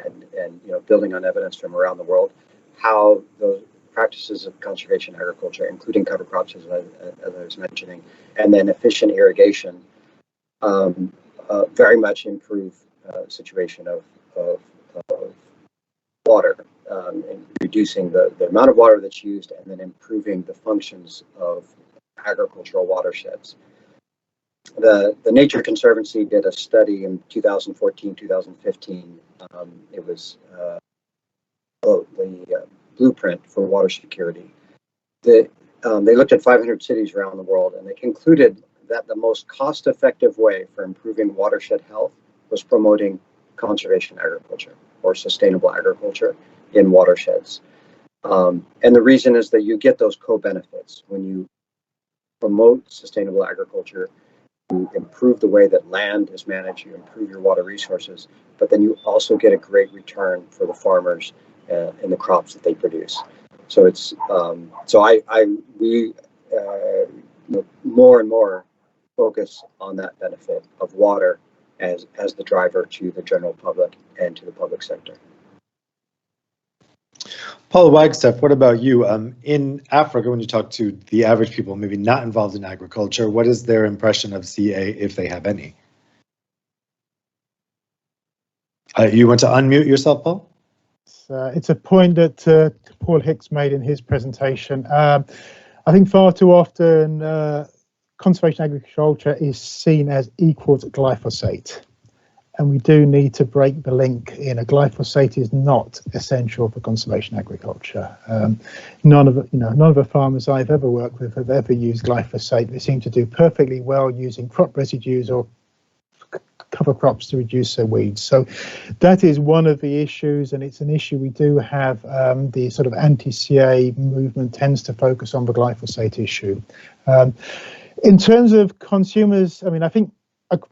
and building on evidence from around the world, how those practices of conservation agriculture, including cover crops, as I was mentioning, and then efficient irrigation, very much improve situation of water, and reducing the amount of water that's used, and then improving the functions of agricultural watersheds. The Nature Conservancy did a study in 2014, 2015. It was the blueprint for water security. They looked at 500 cities around the world, and they concluded that the most cost-effective way for improving watershed health was promoting conservation agriculture or sustainable agriculture in watersheds. And the reason is that you get those co-benefits. When you promote sustainable agriculture, you improve the way that land is managed, you improve your water resources, but then you also get a great return for the farmers and the crops that they produce. So it's we more and more focus on that benefit of water as the driver to the general public and to the public sector. Paul Wagstaff, what about you? In Africa, when you talk to the average people, maybe not involved in agriculture, what is their impression of CA, if they have any? You want to unmute yourself, Paul? It's a point that Paul Hicks made in his presentation. I think far too often conservation agriculture is seen as equal to glyphosate. And we do need to break the link in. A glyphosate is not essential for conservation agriculture. None of the farmers I've ever worked with have ever used glyphosate. They seem to do perfectly well using crop residues or cover crops to reduce their weeds. So that is one of the issues, and it's an issue we do have. The sort of anti-CA movement tends to focus on the glyphosate issue. In terms of consumers, I mean, I think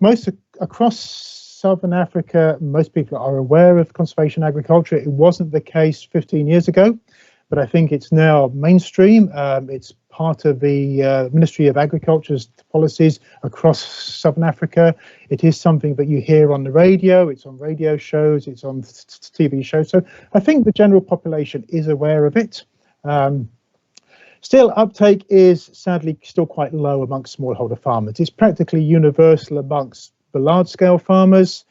most across Southern Africa, most people are aware of conservation agriculture. It wasn't the case 15 years ago, but I think it's now mainstream. It's part of the Ministry of Agriculture's policies across Southern Africa. It is something that you hear on the radio, it's on radio shows, it's on TV shows. So I think the general population is aware of it. Still, uptake is sadly still quite low amongst smallholder farmers. It's practically universal amongst the large-scale farmers.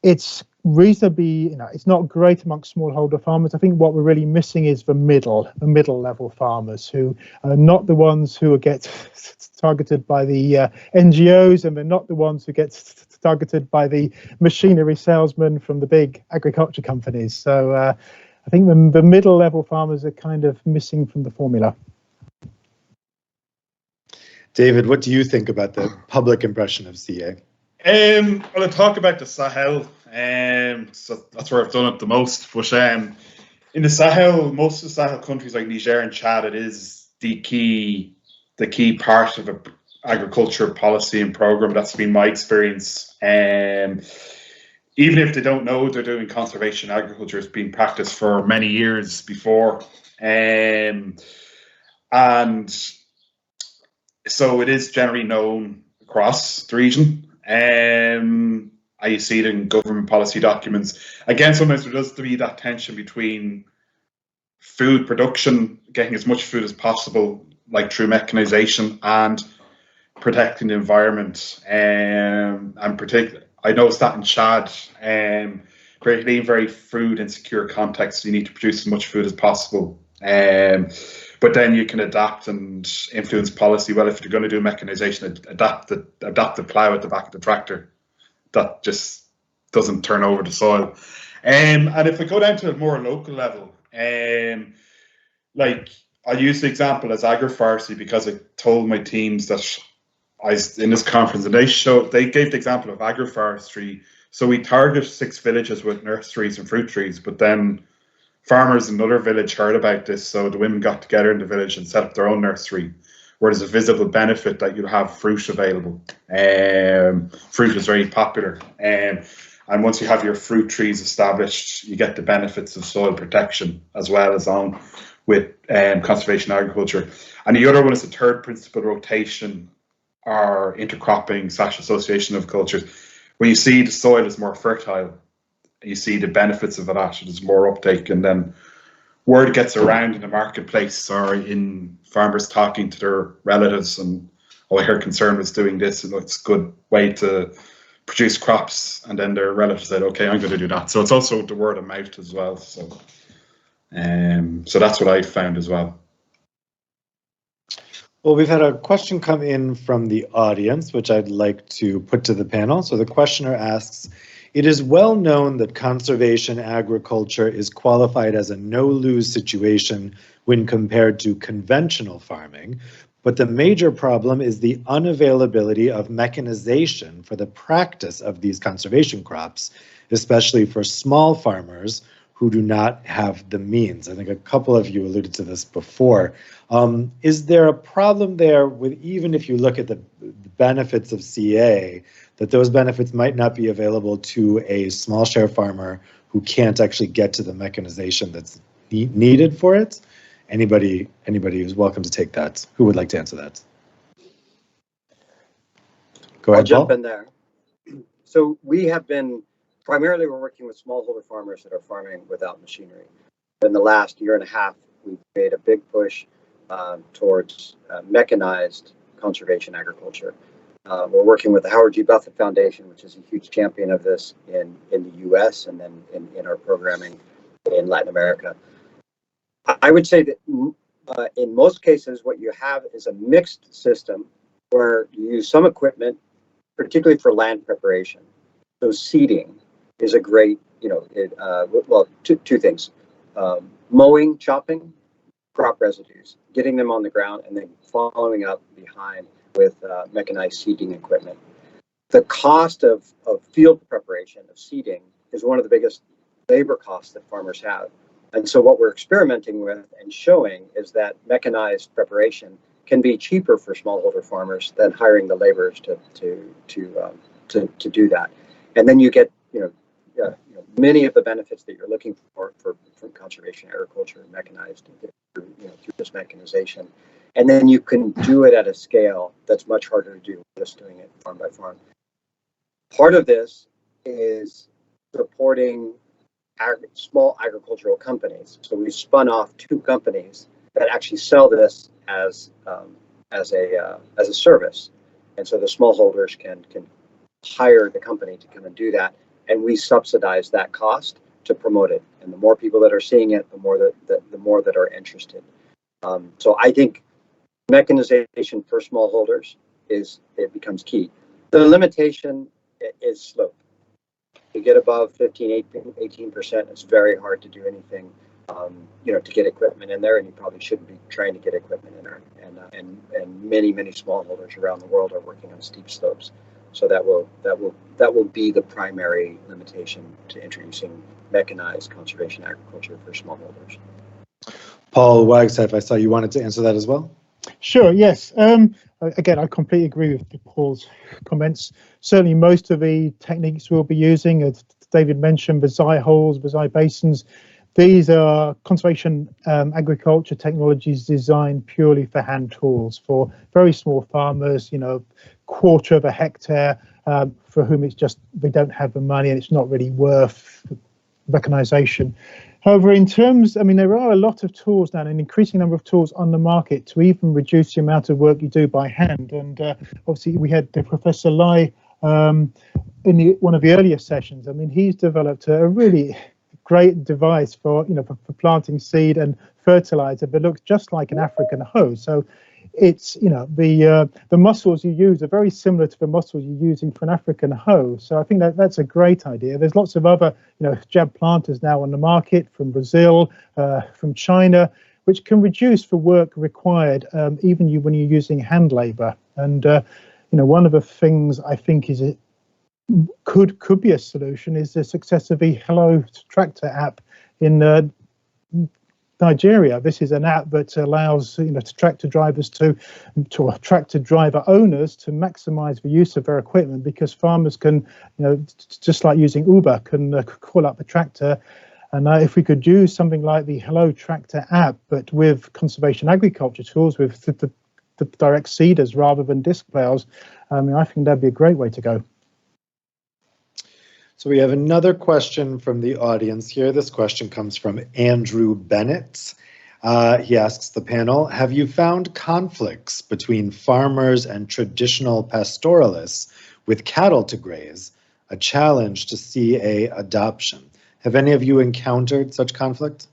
It's reasonably, it's not great amongst smallholder farmers. I think what we're really missing is the middle level farmers, who are not the ones who get targeted by the NGOs, and they're not the ones who get targeted by the machinery salesmen from the big agriculture companies. So I think the middle level farmers are kind of missing from the formula. David, what do you think about the public impression of CA? Well, I talk about the Sahel, so that's where I've done it the most. But in the Sahel, most of the Sahel countries like Niger and Chad, it is the key part of an agriculture policy and program. That's been my experience. Even if they don't know they're doing conservation agriculture, it's been practiced for many years before, and so it is generally known across the region. I see it in government policy documents. Again, sometimes there does be that tension between food production, getting as much food as possible, like through mechanization, and protecting the environment. And particularly, I noticed that in Chad, particularly in very food insecure contexts, you need to produce as much food as possible. But then you can adapt and influence policy. Well, if you're going to do mechanization, adapt the plow at the back of the tractor. That just doesn't turn over the soil. And if we go down to a more local level, like I'll use the example as agroforestry, because I told my teams that I was in this conference, and they gave the example of agroforestry. So we target 6 villages with nurseries and fruit trees, but then farmers in another village heard about this, so the women got together in the village and set up their own nursery, where there's a visible benefit that you have fruit available. Fruit is very popular, and once you have your fruit trees established, you get the benefits of soil protection as well as on with conservation agriculture. And the other one is the third principle, rotation or intercropping / association of cultures. When you see the soil is more fertile, you see the benefits of that. There's more uptake, and then word gets around in the marketplace or in farmers talking to their relatives, and I heard Concern doing this, and it's a good way to produce crops, and then their relatives said, okay, I'm going to do that. So it's also the word of mouth as well. So that's what I found as well. Well, we've had a question come in from the audience, which I'd like to put to the panel. So the questioner asks, it is well known that conservation agriculture is qualified as a no-lose situation when compared to conventional farming, but the major problem is the unavailability of mechanization for the practice of these conservation crops, especially for small farmers who do not have the means. I think a couple of you alluded to this before. Is there a problem there with, even if you look at the benefits of CA, that those benefits might not be available to a small share farmer who can't actually get to the mechanization that's needed for it? Anybody who's welcome to take that. Who would like to answer that? Go ahead, I'll jump Paul. in there. So we have been, primarily we're working with smallholder farmers that are farming without machinery. In the last year and a half, we've made a big push towards mechanized conservation agriculture. We're working with the Howard G. Buffett Foundation, which is a huge champion of this in the U.S. and then in our programming in Latin America. I would say that in most cases, what you have is a mixed system where you use some equipment, particularly for land preparation. So seeding is a great, two things: mowing, chopping, crop residues, getting them on the ground, and then following up behind with mechanized seeding equipment. The cost of field preparation, of seeding, is one of the biggest labor costs that farmers have. And so what we're experimenting with and showing is that mechanized preparation can be cheaper for smallholder farmers than hiring the laborers to do that. And then you get many of the benefits that you're looking for from conservation agriculture and mechanized through this mechanization. And then you can do it at a scale that's much harder to do just doing it farm by farm. Part of this is supporting small agricultural companies. So we spun off 2 companies that actually sell this as a service, and so the smallholders can hire the company to come and do that, and we subsidize that cost to promote it. And the more people that are seeing it, the more that are interested. So I think mechanization for smallholders becomes key. The limitation is slope. You get above 18%, it's very hard to do anything, to get equipment in there, and you probably shouldn't be trying to get equipment in there. And many smallholders around the world are working on steep slopes, so that will be the primary limitation to introducing mechanized conservation agriculture for smallholders. Paul Wagstaff, I saw you wanted to answer that as well. Sure, yes. Again, I completely agree with Paul's comments. Certainly most of the techniques we'll be using, as David mentioned, Bazai holes, Bazai basins, these are conservation agriculture technologies designed purely for hand tools, for very small farmers, quarter of a hectare, for whom it's just, they don't have the money and it's not really worth mechanization. However, in terms, there are a lot of tools now, an increasing number of tools on the market to even reduce the amount of work you do by hand. And obviously, we had Professor Lai in one of the earlier sessions. He's developed a really great device for planting seed and fertilizer, but looks just like an African hoe. So it's the muscles you use are very similar to the muscles you're using for an African hoe. So I think that's a great idea. There's lots of other jab planters now on the market from Brazil, from China, which can reduce the work required even when you're using hand labor. And one of the things I think is it could be a solution is the success of the Hello Tractor app in Nigeria. This is an app that allows tractor drivers to tractor driver owners to maximize the use of their equipment, because farmers can just like using Uber can call up a tractor. And if we could use something like the Hello Tractor app, but with conservation agriculture tools, with the direct seeders rather than disc plows, I think that'd be a great way to go. So we have another question from the audience here. This question comes from Andrew Bennett. He asks the panel, have you found conflicts between farmers and traditional pastoralists with cattle to graze, a challenge to CA adoption? Have any of you encountered such conflict?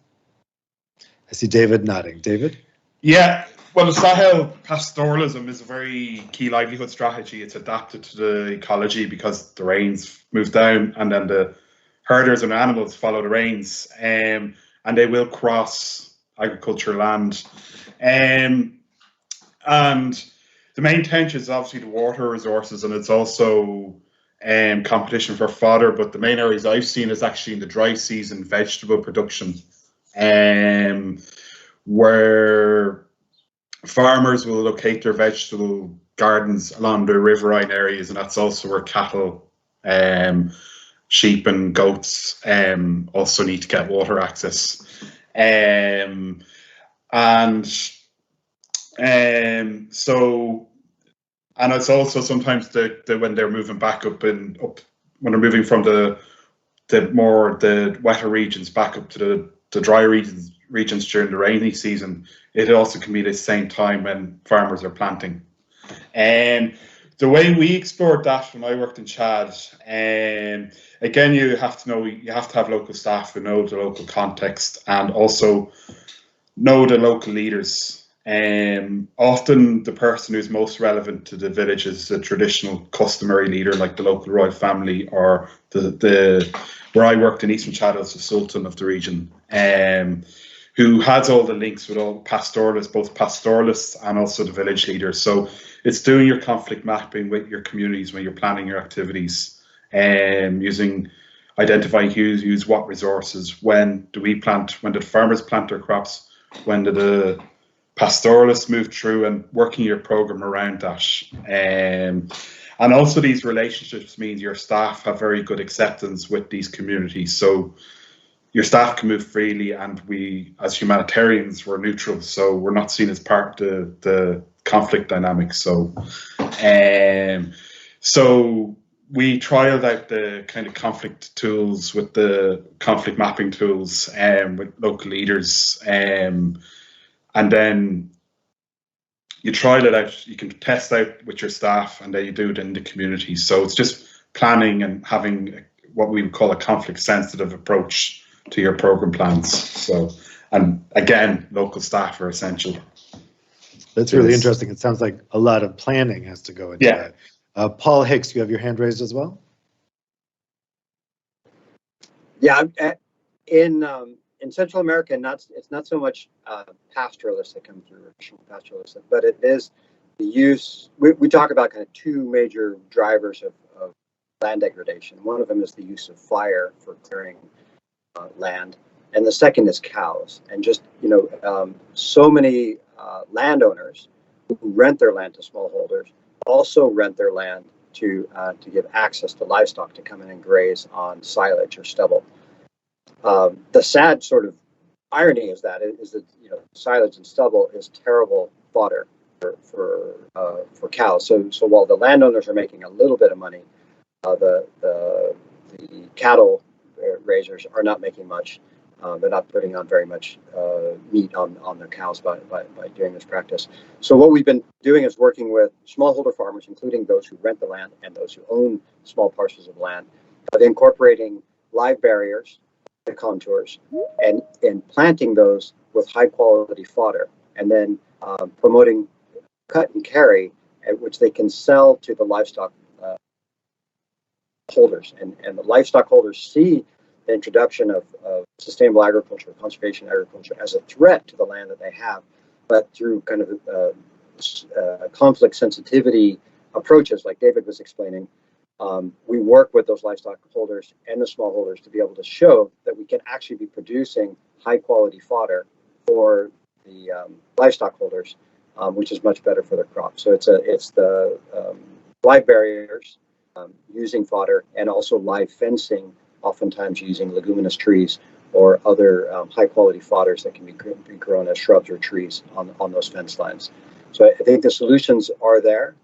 I see David nodding. David? Yeah, well, the Sahel pastoralism is a very key livelihood strategy. It's adapted to the ecology because the rains move down and then the herders and animals follow the rains, and they will cross agricultural land. And the main tension is obviously the water resources, and it's also competition for fodder. But the main areas I've seen is actually in the dry season vegetable production, where farmers will locate their vegetable gardens along the riverine areas, and that's also where cattle, sheep and goats also need to get water access. And it's also sometimes when they're moving back up when they're moving from the wetter regions back up to the dry regions during the rainy season, it also can be the same time when farmers are planting. And the way we explored that when I worked in Chad, again, you have to have local staff who know the local context and also know the local leaders. Often the person who's most relevant to the village is the traditional customary leader, like the local royal family, or the where I worked in Eastern Chad as the Sultan of the region, who has all the links with all pastoralists, both pastoralists and also the village leaders. So it's doing your conflict mapping with your communities when you're planning your activities, identifying who's use what resources, when do the farmers plant their crops, when do the pastoralists move through, and working your program around that. And also these relationships means your staff have very good acceptance with these communities. So your staff can move freely, and we, as humanitarians, we're neutral, so we're not seen as part of the conflict dynamics. So we trialed out the kind of conflict tools with the conflict mapping tools with local leaders, and then you trial it out, you can test out with your staff, and then you do it in the community. So it's just planning and having what we would call a conflict sensitive approach to your program plans. So, and again, local staff are essential. That's really interesting. It sounds like a lot of planning has to go into that. Paul Hicks, you have your hand raised as well? Yeah, in Central America, it's not so much pastoralists that come through, traditional pastoralists, but it is the use. We talk about kind of two major drivers of land degradation. One of them is the use of fire for clearing land, and the second is cows. And just so many landowners who rent their land to smallholders also rent their land to give access to livestock to come in and graze on silage or stubble. The sad sort of irony is that silage and stubble is terrible fodder for cows. So while the landowners are making a little bit of money, the cattle raisers are not making much. They're not putting on very much meat on their cows by doing this practice. So what we've been doing is working with smallholder farmers, including those who rent the land and those who own small parcels of land, but incorporating live barriers, the contours, and planting those with high quality fodder, and then promoting cut and carry, which they can sell to the livestock holders. And the livestock holders see the introduction of sustainable agriculture, conservation agriculture, as a threat to the land that they have, but through kind of conflict sensitivity approaches, like David was explaining, we work with those livestock holders and the smallholders to be able to show that we can actually be producing high quality fodder for the livestock holders, which is much better for their crops. So it's the live barriers, using fodder, and also live fencing, oftentimes using leguminous trees or other high quality fodders that can be grown as shrubs or trees on those fence lines. So I think the solutions are there.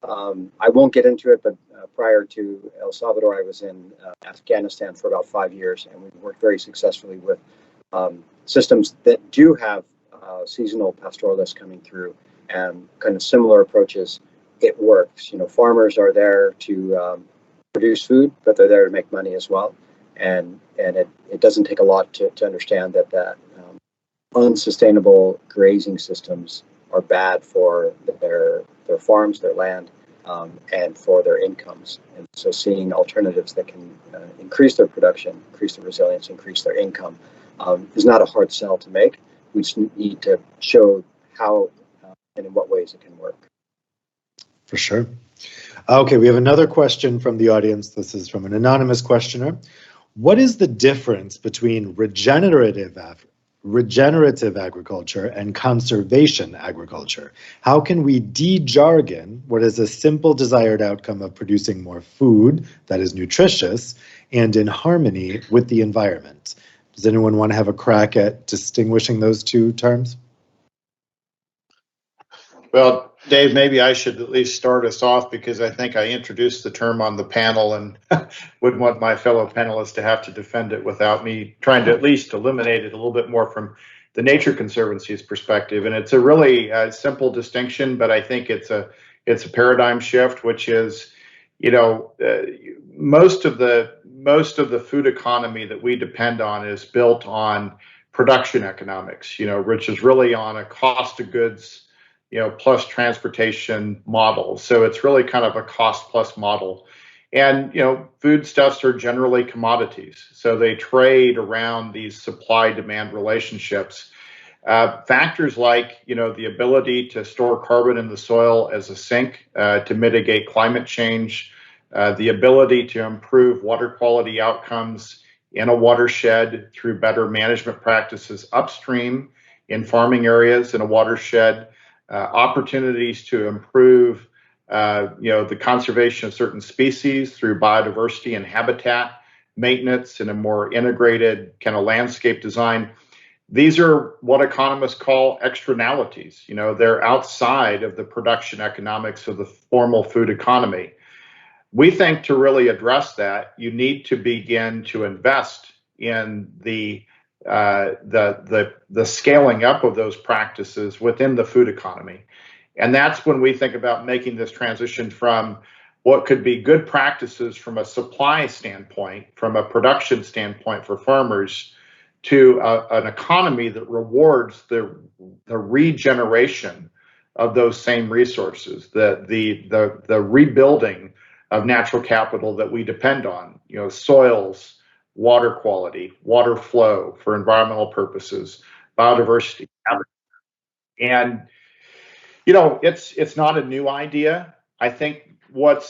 I won't get into it, but prior to El Salvador, I was in Afghanistan for about 5 years, and we worked very successfully with systems that do have seasonal pastoralists coming through, and kind of similar approaches. It works. Farmers are there to produce food, but they're there to make money as well. And it doesn't take a lot to understand that unsustainable grazing systems are bad for their farms, their land, and for their incomes. And so seeing alternatives that can increase their production, increase their resilience, increase their income is not a hard sell to make. We just need to show how and in what ways it can work. For sure. Okay, we have another question from the audience. This is from an anonymous questioner. What is the difference between regenerative agriculture and conservation agriculture? How can we de-jargon what is a simple desired outcome of producing more food that is nutritious and in harmony with the environment? Does anyone want to have a crack at distinguishing those two terms? Well, Dave, maybe I should at least start us off, because I think I introduced the term on the panel and wouldn't want my fellow panelists to have to defend it without me trying to at least eliminate it a little bit more from the Nature Conservancy's perspective. And it's a really simple distinction, but I think it's It's a paradigm shift, which is, most of the food economy that we depend on is built on production economics, which is really on a cost of goods, plus transportation model. So it's really kind of a cost plus model. And, foodstuffs are generally commodities. So they trade around these supply demand relationships. Factors like, the ability to store carbon in the soil as a sink to mitigate climate change, the ability to improve water quality outcomes in a watershed through better management practices upstream in farming areas in a watershed, opportunities to improve, the conservation of certain species through biodiversity and habitat maintenance in a more integrated kind of landscape design. These are what economists call externalities. They're outside of the production economics of the formal food economy. We think to really address that, you need to begin to invest in the scaling up of those practices within the food economy. And that's when we think about making this transition from what could be good practices from a supply standpoint, from a production standpoint for farmers, to an economy that rewards the regeneration of those same resources, the rebuilding of natural capital that we depend on, soils, water quality, water flow for environmental purposes, biodiversity. And, it's not a new idea. I think what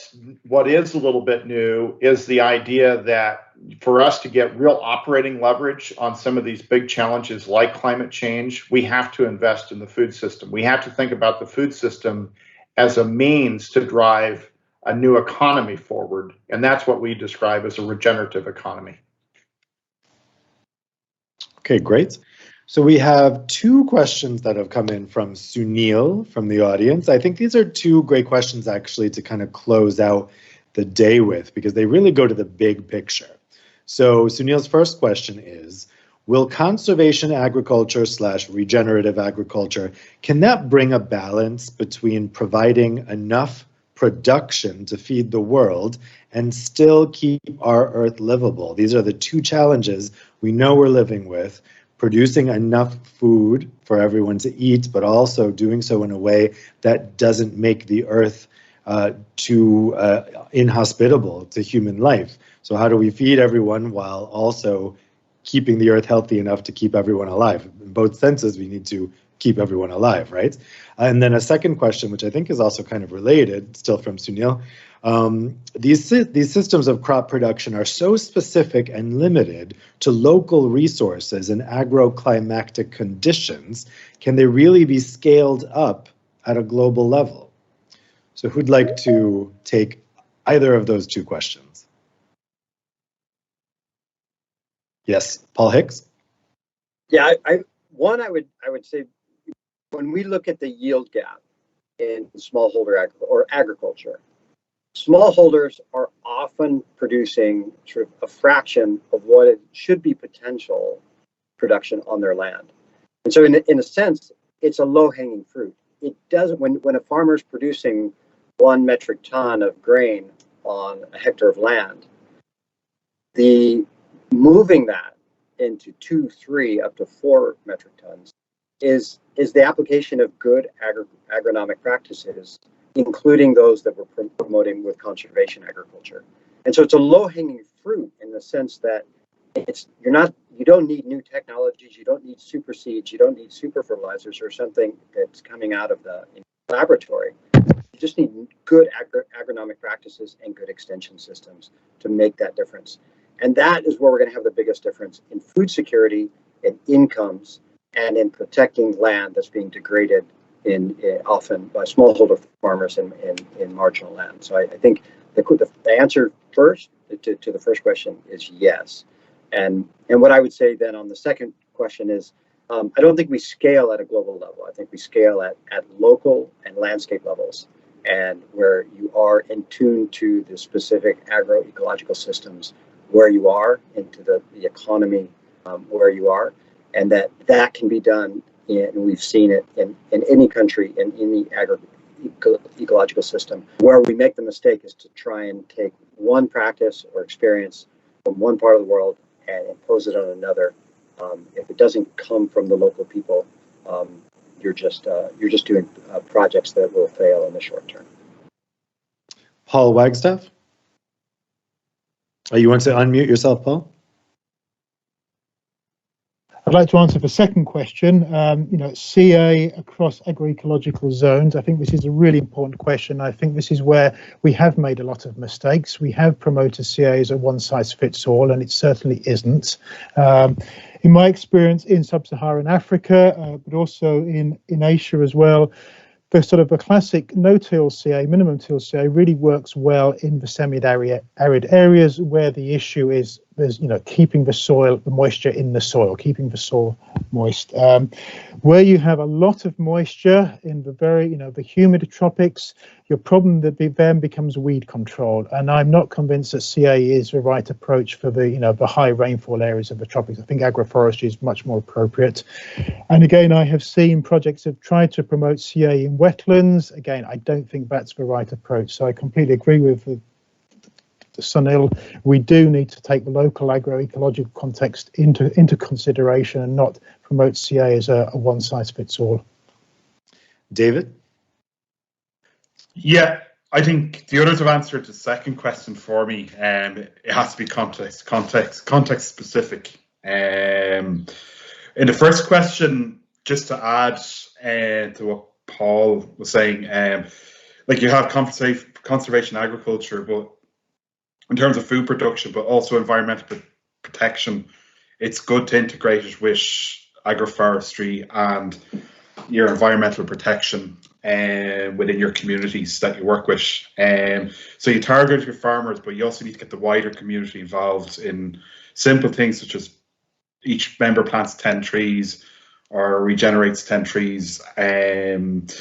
is a little bit new is the idea that for us to get real operating leverage on some of these big challenges like climate change, we have to invest in the food system. We have to think about the food system as a means to drive a new economy forward. And that's what we describe as a regenerative economy. Okay, great. So we have two questions that have come in from Sunil from the audience. I think these are two great questions actually to kind of close out the day with, because they really go to the big picture. So Sunil's first question is, will conservation agriculture / regenerative agriculture, can that bring a balance between providing enough production to feed the world and still keep our earth livable? These are the two challenges we know we're living with. Producing enough food for everyone to eat, but also doing so in a way that doesn't make the earth too inhospitable to human life. So how do we feed everyone while also keeping the earth healthy enough to keep everyone alive? In both senses, we need to keep everyone alive, right? And then a second question, which I think is also kind of related, still from Sunil. These systems of crop production are so specific and limited to local resources and agroclimatic conditions. Can they really be scaled up at a global level? So who'd like to take either of those two questions? Yes, Paul Hicks. Yeah, I would say when we look at the yield gap in smallholder agriculture, smallholders are often producing sort of a fraction of what it should be potential production on their land. And so in a sense, it's a low-hanging fruit. It doesn't, when a farmer is producing 1 metric ton of grain on a hectare of land, the moving that into 2, 3, up to 4 metric tons is the application of good agronomic practices, including those that we're promoting with conservation agriculture. And so it's a low-hanging fruit in the sense that you don't need new technologies, you don't need super seeds, you don't need super fertilizers or something that's coming out of the laboratory. You just need good agronomic practices and good extension systems to make that difference. And that is where we're going to have the biggest difference in food security, in incomes, and in protecting land that's being degraded often by smallholder farmers in marginal land. So I think the answer first to the first question is yes. And what I would say then on the second question is, I don't think we scale at a global level. I think we scale at local and landscape levels, and where you are in tune to the specific agroecological systems where you are, into the economy where you are, and that can be done. And we've seen it in any country in any ecological system. Where we make the mistake is to try and take one practice or experience from one part of the world and impose it on another. If it doesn't come from the local people, you're just doing projects that will fail in the short term. Paul Wagstaff? You want to unmute yourself, Paul? I'd like to answer the second question. CA across agroecological zones. I think this is a really important question. I think this is where we have made a lot of mistakes. We have promoted CA as a one-size-fits-all, and it certainly isn't. In my experience in sub-Saharan Africa, but also in Asia as well, the sort of a classic no-till CA, minimum till CA, really works well in the semi-arid areas where the issue is keeping the moisture in the soil, keeping the soil moist. Where you have a lot of moisture in the the humid tropics, your problem then becomes weed control. And I'm not convinced that CA is the right approach for the high rainfall areas of the tropics. I think agroforestry is much more appropriate. And again, I have seen projects have tried to promote CA in wetlands. Again, I don't think that's the right approach. So I completely agree with Sunil. We do need to take the local agroecological context into consideration and not promote CA as a one-size-fits-all. David? Yeah, I think the others have answered the second question for me. It has to be context specific. In the first question, just to add to what Paul was saying, you have conservation agriculture, but in terms of food production, but also environmental protection, it's good to integrate it with agroforestry and your environmental protection within your communities that you work with. So you target your farmers, but you also need to get the wider community involved in simple things such as each member plants 10 trees or regenerates 10 trees, and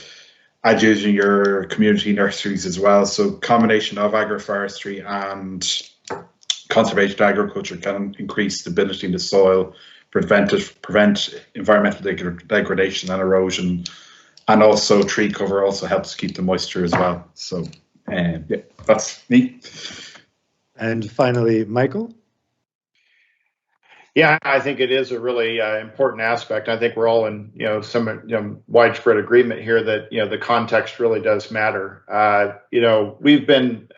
using your community nurseries as well. So combination of agroforestry and conservation agriculture can increase stability in the soil, prevent environmental degradation and erosion, and also tree cover also helps keep the moisture as well. So yeah, that's me. And finally, Michael? Yeah, I think it is a really important aspect. I think we're all in some widespread agreement here that the context really does matter. We've been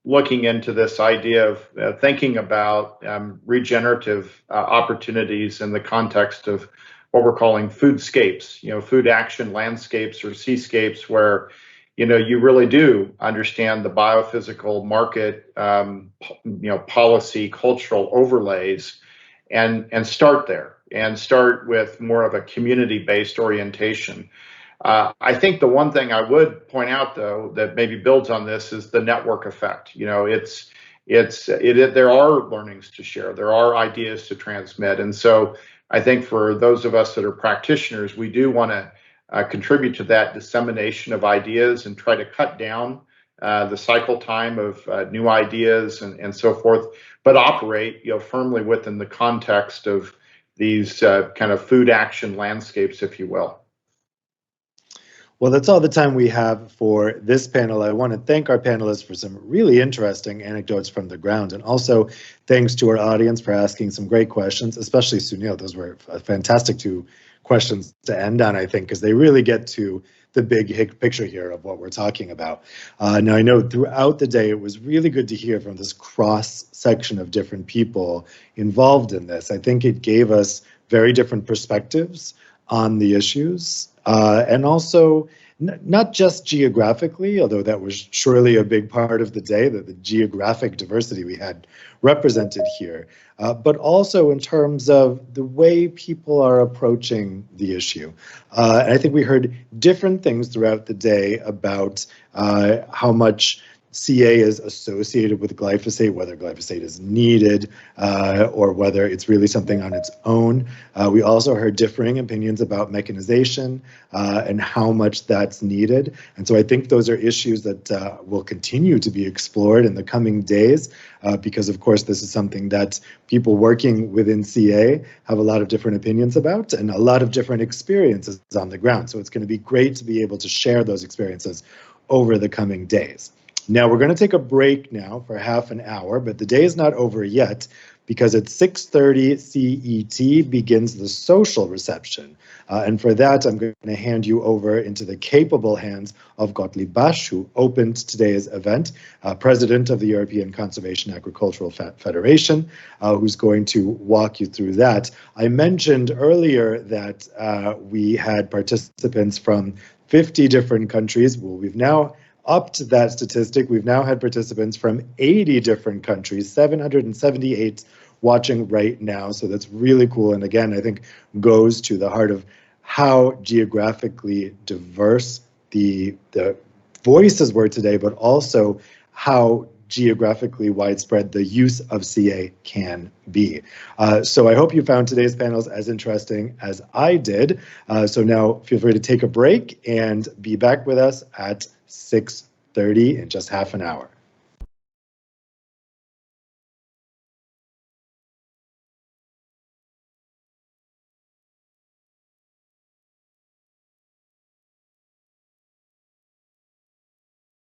looking into this idea of thinking about regenerative opportunities in the context of what we're calling foodscapes, food action landscapes or seascapes, where you really do understand the biophysical market, policy, cultural overlays. And start there, and start with more of a community-based orientation. I think the one thing I would point out, though, that maybe builds on this is the network effect. There are learnings to share, there are ideas to transmit, and so I think for those of us that are practitioners, we do want to contribute to that dissemination of ideas and try to cut down the cycle time of new ideas and so forth, but operate firmly within the context of these kind of food action landscapes, if you will. Well, that's all the time we have for this panel. I want to thank our panelists for some really interesting anecdotes from the ground, and also thanks to our audience for asking some great questions, especially Sunil. Those were fantastic two questions to end on, I think, because they really get to the big picture here of what we're talking about. Now, I know throughout the day, it was really good to hear from this cross section of different people involved in this. I think it gave us very different perspectives on the issues, and also not just geographically, although that was surely a big part of the day, that the geographic diversity we had represented here, but also in terms of the way people are approaching the issue. And I think we heard different things throughout the day about how much CA is associated with glyphosate, whether glyphosate is needed or whether it's really something on its own. We also heard differing opinions about mechanization and how much that's needed. And so I think those are issues that will continue to be explored in the coming days because, of course, this is something that people working within CA have a lot of different opinions about and a lot of different experiences on the ground. So it's going to be great to be able to share those experiences over the coming days. Now, we're going to take a break now for half an hour, but the day is not over yet because at 6:30 CET begins the social reception. And for that, I'm going to hand you over into the capable hands of Gottlieb Basch, who opened today's event, president of the European Conservation Agricultural Federation, who's going to walk you through that. I mentioned earlier that we had participants from 50 different countries. Well, we've now upped that statistic. We've now had participants from 80 different countries, 778 watching right now. So that's really cool. And again, I think goes to the heart of how geographically diverse the voices were today, but also how geographically widespread the use of CA can be. So I hope you found today's panels as interesting as I did. So now feel free to take a break and be back with us at 6:30 in just half an hour.